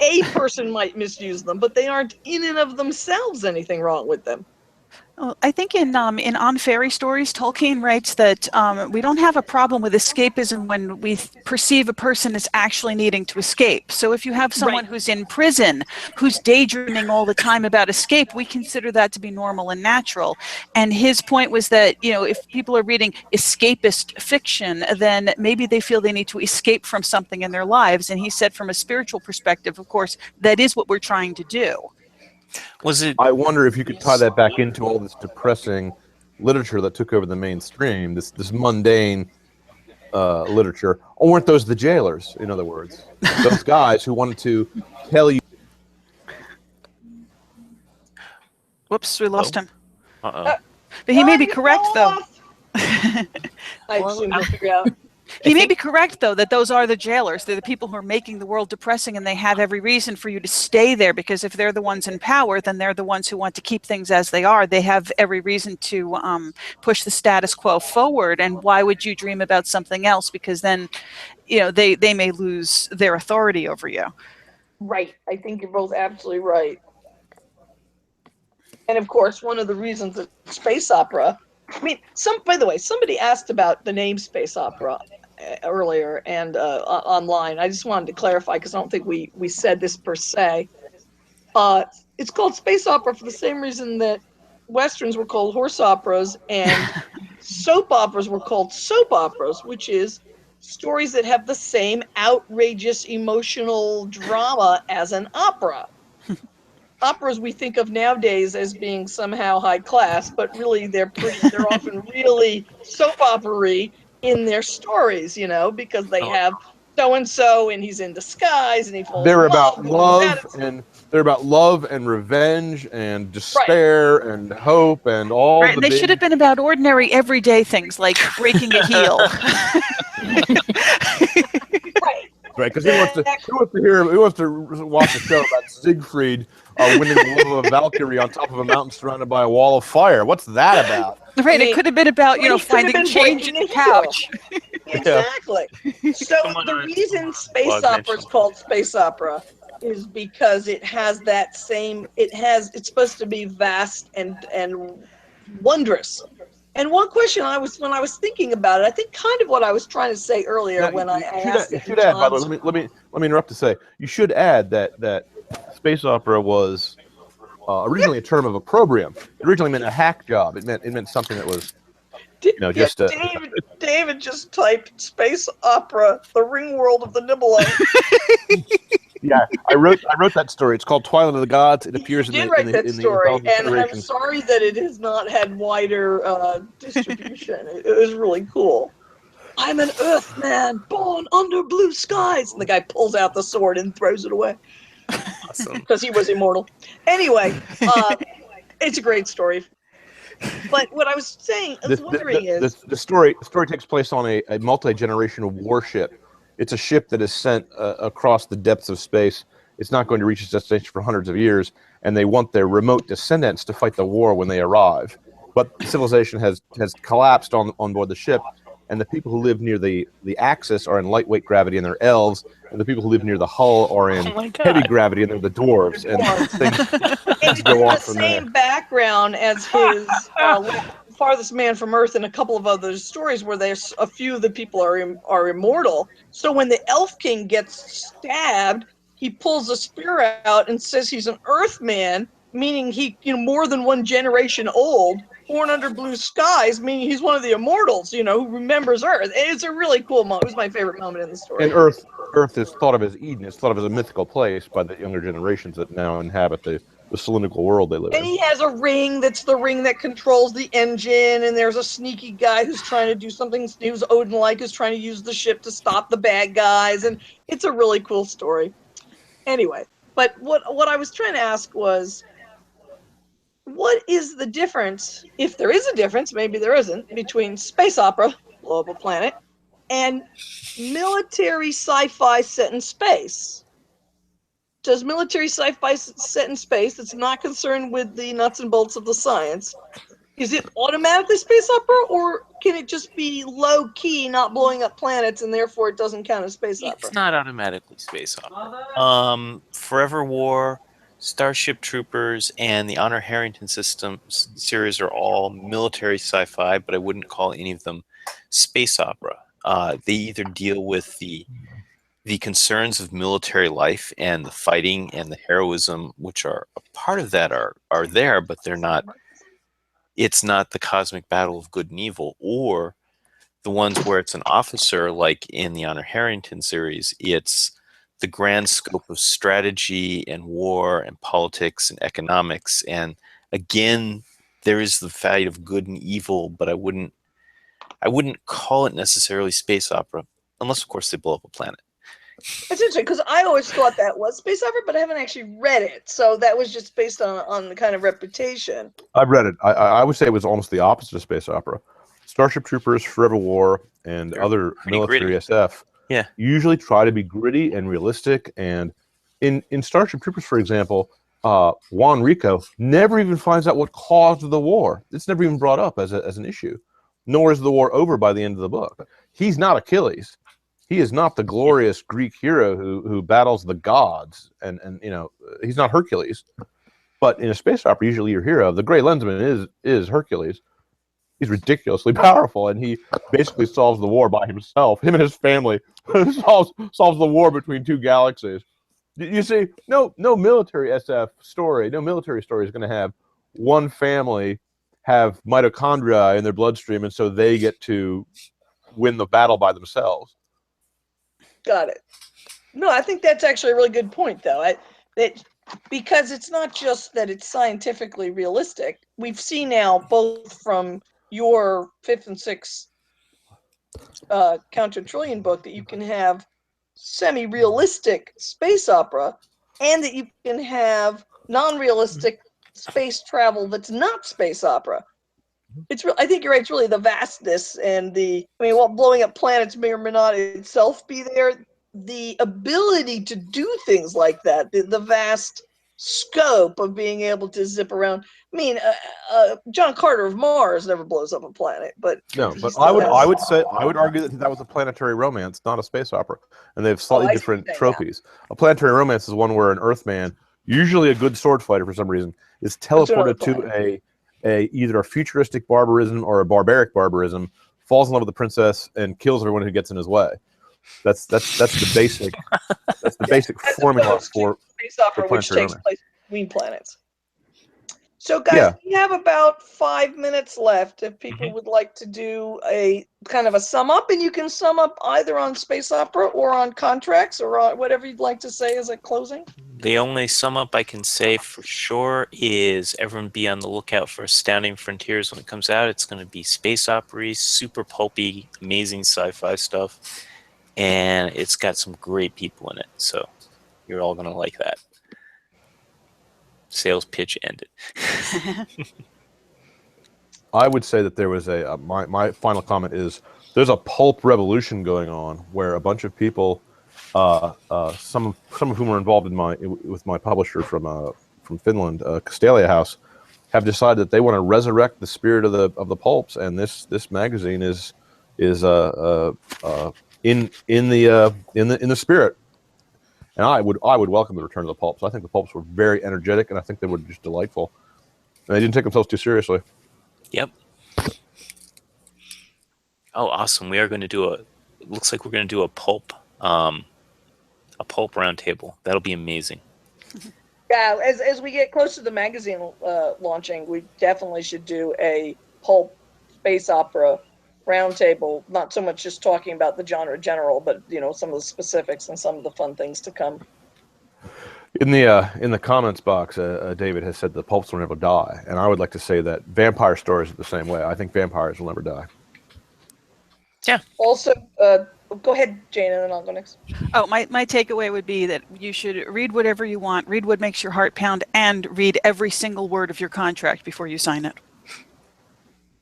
A person might misuse them, but they aren't in and of themselves anything wrong with them.
Well, I think in On Fairy Stories, Tolkien writes that we don't have a problem with escapism when we perceive a person as actually needing to escape. So if you have someone who's in prison, who's daydreaming all the time about escape, we consider that to be normal and natural. And his point was that, if people are reading escapist fiction, then maybe they feel they need to escape from something in their lives. And he said from a spiritual perspective, of course, that is what we're trying to do.
I wonder if you could tie that back into all this depressing literature that took over the mainstream, this mundane literature. Or weren't those the jailers, in other words? Those guys who wanted to tell you...
Whoops, we lost him.
Uh-oh.
But he may be correct, though.
I assume he'll figure out.
He may be correct, though, that those are the jailers. They're the people who are making the world depressing, and they have every reason for you to stay there, because if they're the ones in power, then they're the ones who want to keep things as they are. They have every reason to push the status quo forward, and why would you dream about something else? Because then, they may lose their authority over you.
Right. I think you're both absolutely right. And, of course, one of the reasons that space opera... by the way, somebody asked about the name space opera earlier and online. I just wanted to clarify because I don't think we said this per se. It's called space opera for the same reason that Westerns were called horse operas and soap operas were called soap operas, which is stories that have the same outrageous emotional drama as an opera. Operas we think of nowadays as being somehow high class, but really they're often really soap opera-y in their stories, because they have so-and-so and he's in disguise and he falls in love.
They're about love and revenge and despair and hope and all.
Right, and they should have been about ordinary everyday things like breaking a heel.
Right, because who wants to watch a show about Siegfried winning the love of a Valkyrie on top of a mountain surrounded by a wall of fire? What's that about?
Right, it could have been about finding change in the couch.
Exactly. So the reason space opera is called space opera is because it has that same. It's supposed to be vast and wondrous. And one question when I was thinking about it, I think kind of what I was trying to say earlier I asked. You should add, by the way,
let me interrupt to say, you should add that space opera was originally a term of opprobrium. It originally meant a hack job. It meant something that was, just.
David just typed space opera, the ring world of the Nibelung.
Yeah, I wrote that story. It's called Twilight of the Gods. It appears in the
story, and I'm sorry that it has not had wider distribution. It was really cool. I'm an Earthman born under blue skies, and the guy pulls out the sword and throws it away.
Awesome.
Because he was immortal. Anyway, it's a great story. But what I was wondering is
the story takes place on a multi-generational warship. It's a ship that is sent across the depths of space. It's not going to reach its destination for hundreds of years, and they want their remote descendants to fight the war when they arrive. But civilization has collapsed on board the ship, and the people who live near the axis are in lightweight gravity, and they're elves, and the people who live near the hull are in heavy gravity, and they're the dwarves. And things go on from there.
It's the same background as his Farthest Man from Earth and a couple of other stories where there's a few of the people are immortal. So when the Elf King gets stabbed, he pulls a spear out and says he's an Earthman, meaning he, more than one generation old, born under blue skies, meaning he's one of the immortals, who remembers Earth. It's a really cool moment. It was my favorite moment in the story.
And Earth is thought of as Eden. It's thought of as a mythical place by the younger generations that now inhabit the cylindrical world they live in.
And he has a ring that's the ring that controls the engine, and there's a sneaky guy who's trying to do something, who's Odin-like, who's trying to use the ship to stop the bad guys, and it's a really cool story. Anyway, but what I was trying to ask was, what is the difference, if there is a difference, maybe there isn't, between space opera, blow up a planet, and military sci-fi set in space? Does military sci-fi set in space that's not concerned with the nuts and bolts of the science, is it automatically space opera, or can it just be low-key, not blowing up planets, and therefore it doesn't count as space opera?
It's not automatically space opera. Forever War, Starship Troopers, and the Honor Harrington Systems series are all military sci-fi, but I wouldn't call any of them space opera. They either deal with the concerns of military life and the fighting and the heroism, which are a part of that, are there, but they're not. It's not the cosmic battle of good and evil, or the ones where it's an officer, like in the Honor Harrington series. It's the grand scope of strategy and war and politics and economics. And again, there is the fight of good and evil, but I wouldn't call it necessarily space opera, unless of course they blow up a planet.
That's interesting, because I always thought that was space opera, but I haven't actually read it. So that was just based on the kind of reputation.
I've read it. I would say it was almost the opposite of space opera. Starship Troopers, Forever War, and other military
gritty.
SF
Yeah.
usually try to be gritty and realistic. And in Starship Troopers, for example, Juan Rico never even finds out what caused the war. It's never even brought up as an issue. Nor is the war over by the end of the book. He's not Achilles. He is not the glorious Greek hero who battles the gods, and he's not Hercules. But in a space opera, usually your hero, the Gray Lensman, is Hercules. He's ridiculously powerful, and he basically solves the war by himself. Him and his family solves the war between two galaxies. You see, no military SF story, no military story is going to have one family have mitochondria in their bloodstream, and so they get to win the battle by themselves.
Got it. No, I think that's actually a really good point, though. Because it's not just that it's scientifically realistic. We've seen now, both from your 5th and 6th Counter Trillion book, that you can have semi-realistic space opera, and that you can have non-realistic space travel that's not space opera. I think you're right. It's really the vastness and while blowing up planets may or may not itself be there, the ability to do things like that, the vast scope of being able to zip around. I mean, John Carter of Mars never blows up a planet, but
no. But I would argue that was a planetary romance, not a space opera, and they have slightly different tropes. Yeah. A planetary romance is one where an Earthman, usually a good sword fighter for some reason, is teleported to either a futuristic barbarism or a barbaric barbarism, falls in love with the princess, and kills everyone who gets in his way. That's the basic basic formula for
space opera, which takes place between planets. So, guys, we have about 5 minutes left. If people would like to do a kind of a sum up, and you can sum up either on space opera or on contracts or on whatever you'd like to say as a closing.
The only sum up I can say for sure is everyone be on the lookout for Astounding Frontiers when it comes out. It's going to be space opera, super pulpy, amazing sci-fi stuff, and it's got some great people in it. So you're all going to like that. Sales pitch ended.
I would say that there was my final comment is there's a pulp revolution going on where a bunch of people, some of whom are involved with my publisher from Finland, Castalia House, have decided that they want to resurrect the spirit of the pulps, and this magazine is in the spirit. And I would welcome the return of the pulps. I think the pulps were very energetic, and I think they were just delightful. And they didn't take themselves too seriously.
Yep. Oh, awesome! We are going to do it looks like we're going to do a pulp roundtable. That'll be amazing.
Yeah, as we get close to the magazine launching, we definitely should do a pulp space opera roundtable. Not so much just talking about the genre general, but some of the specifics and some of the fun things to come.
In the comments box, David has said the pulps will never die, and I would like to say that vampire stories are the same way. I think vampires will never die.
Yeah.
Also, go ahead, Jane, and then I'll go next.
Oh, my takeaway would be that you should read whatever you want, read what makes your heart pound, and read every single word of your contract before you sign it.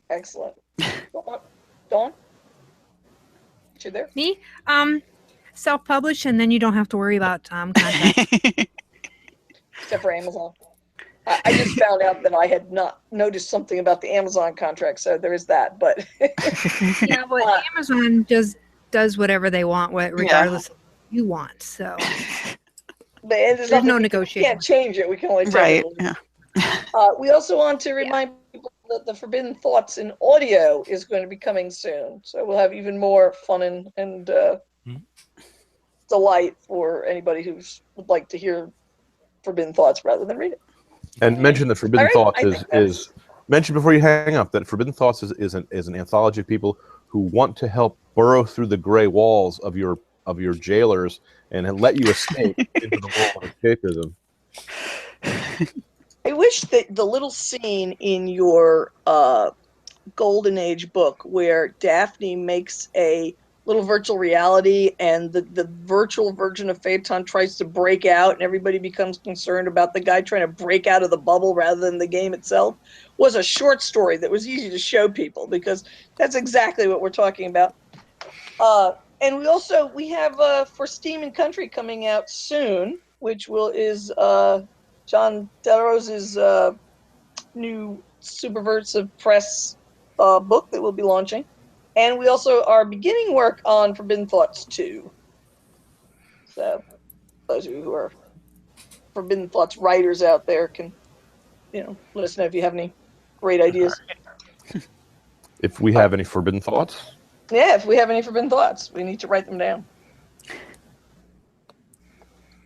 Excellent. Dawn? You there?
Me? Self-publish, and then you don't have to worry about contracts.
Except for Amazon. I just found out that I had not noticed something about the Amazon contract, so there is that. But
yeah, but Amazon does whatever they want, regardless of what you want. So
there's
no negotiation.
We can't change it. We can only take
right.
it. Yeah. We also want to remind people that the Forbidden Thoughts in audio is going to be coming soon. So we'll have even more fun and delight for anybody who would like to hear Forbidden Thoughts rather than read it.
And mention that Forbidden Thoughts is mention before you hang up that Forbidden Thoughts is an anthology of people who want to help burrow through the gray walls of your jailers and let you escape into the world of escapism.
I wish that the little scene in your Golden Age book where Daphne makes a little virtual reality and the virtual version of Phaeton tries to break out and everybody becomes concerned about the guy trying to break out of the bubble rather than the game itself was a short story that was easy to show people, because that's exactly what we're talking about. And we have For Steam and Country coming out soon, which is John Delrose's new Superversive Press book that we'll be launching. And we also are beginning work on Forbidden Thoughts 2. So those of you who are Forbidden Thoughts writers out there can, let us know if you have any great ideas.
If we have any Forbidden Thoughts?
Yeah, if we have any Forbidden Thoughts, we need to write them down.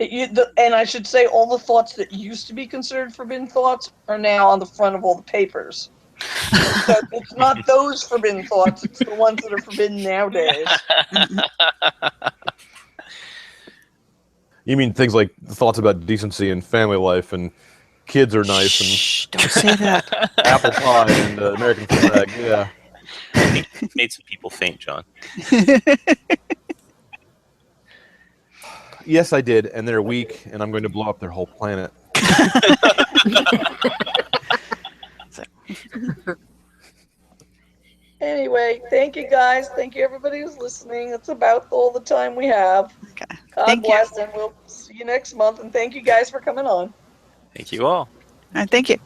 And I should say all the thoughts that used to be considered Forbidden Thoughts are now on the front of all the papers. So it's not those Forbidden Thoughts, it's the ones that are forbidden nowadays.
You mean things like thoughts about decency and family life and kids are nice
Shh, don't say that.
and apple pie and American flag, yeah.
I think it made some people faint, John.
Yes, I did, and they're weak, and I'm going to blow up their whole planet.
Anyway, thank you guys. Thank you everybody who's listening. That's about all the time we have.
Okay.
God bless, and we'll see you next month. And thank you guys for coming on.
Thank you all.
Thank you.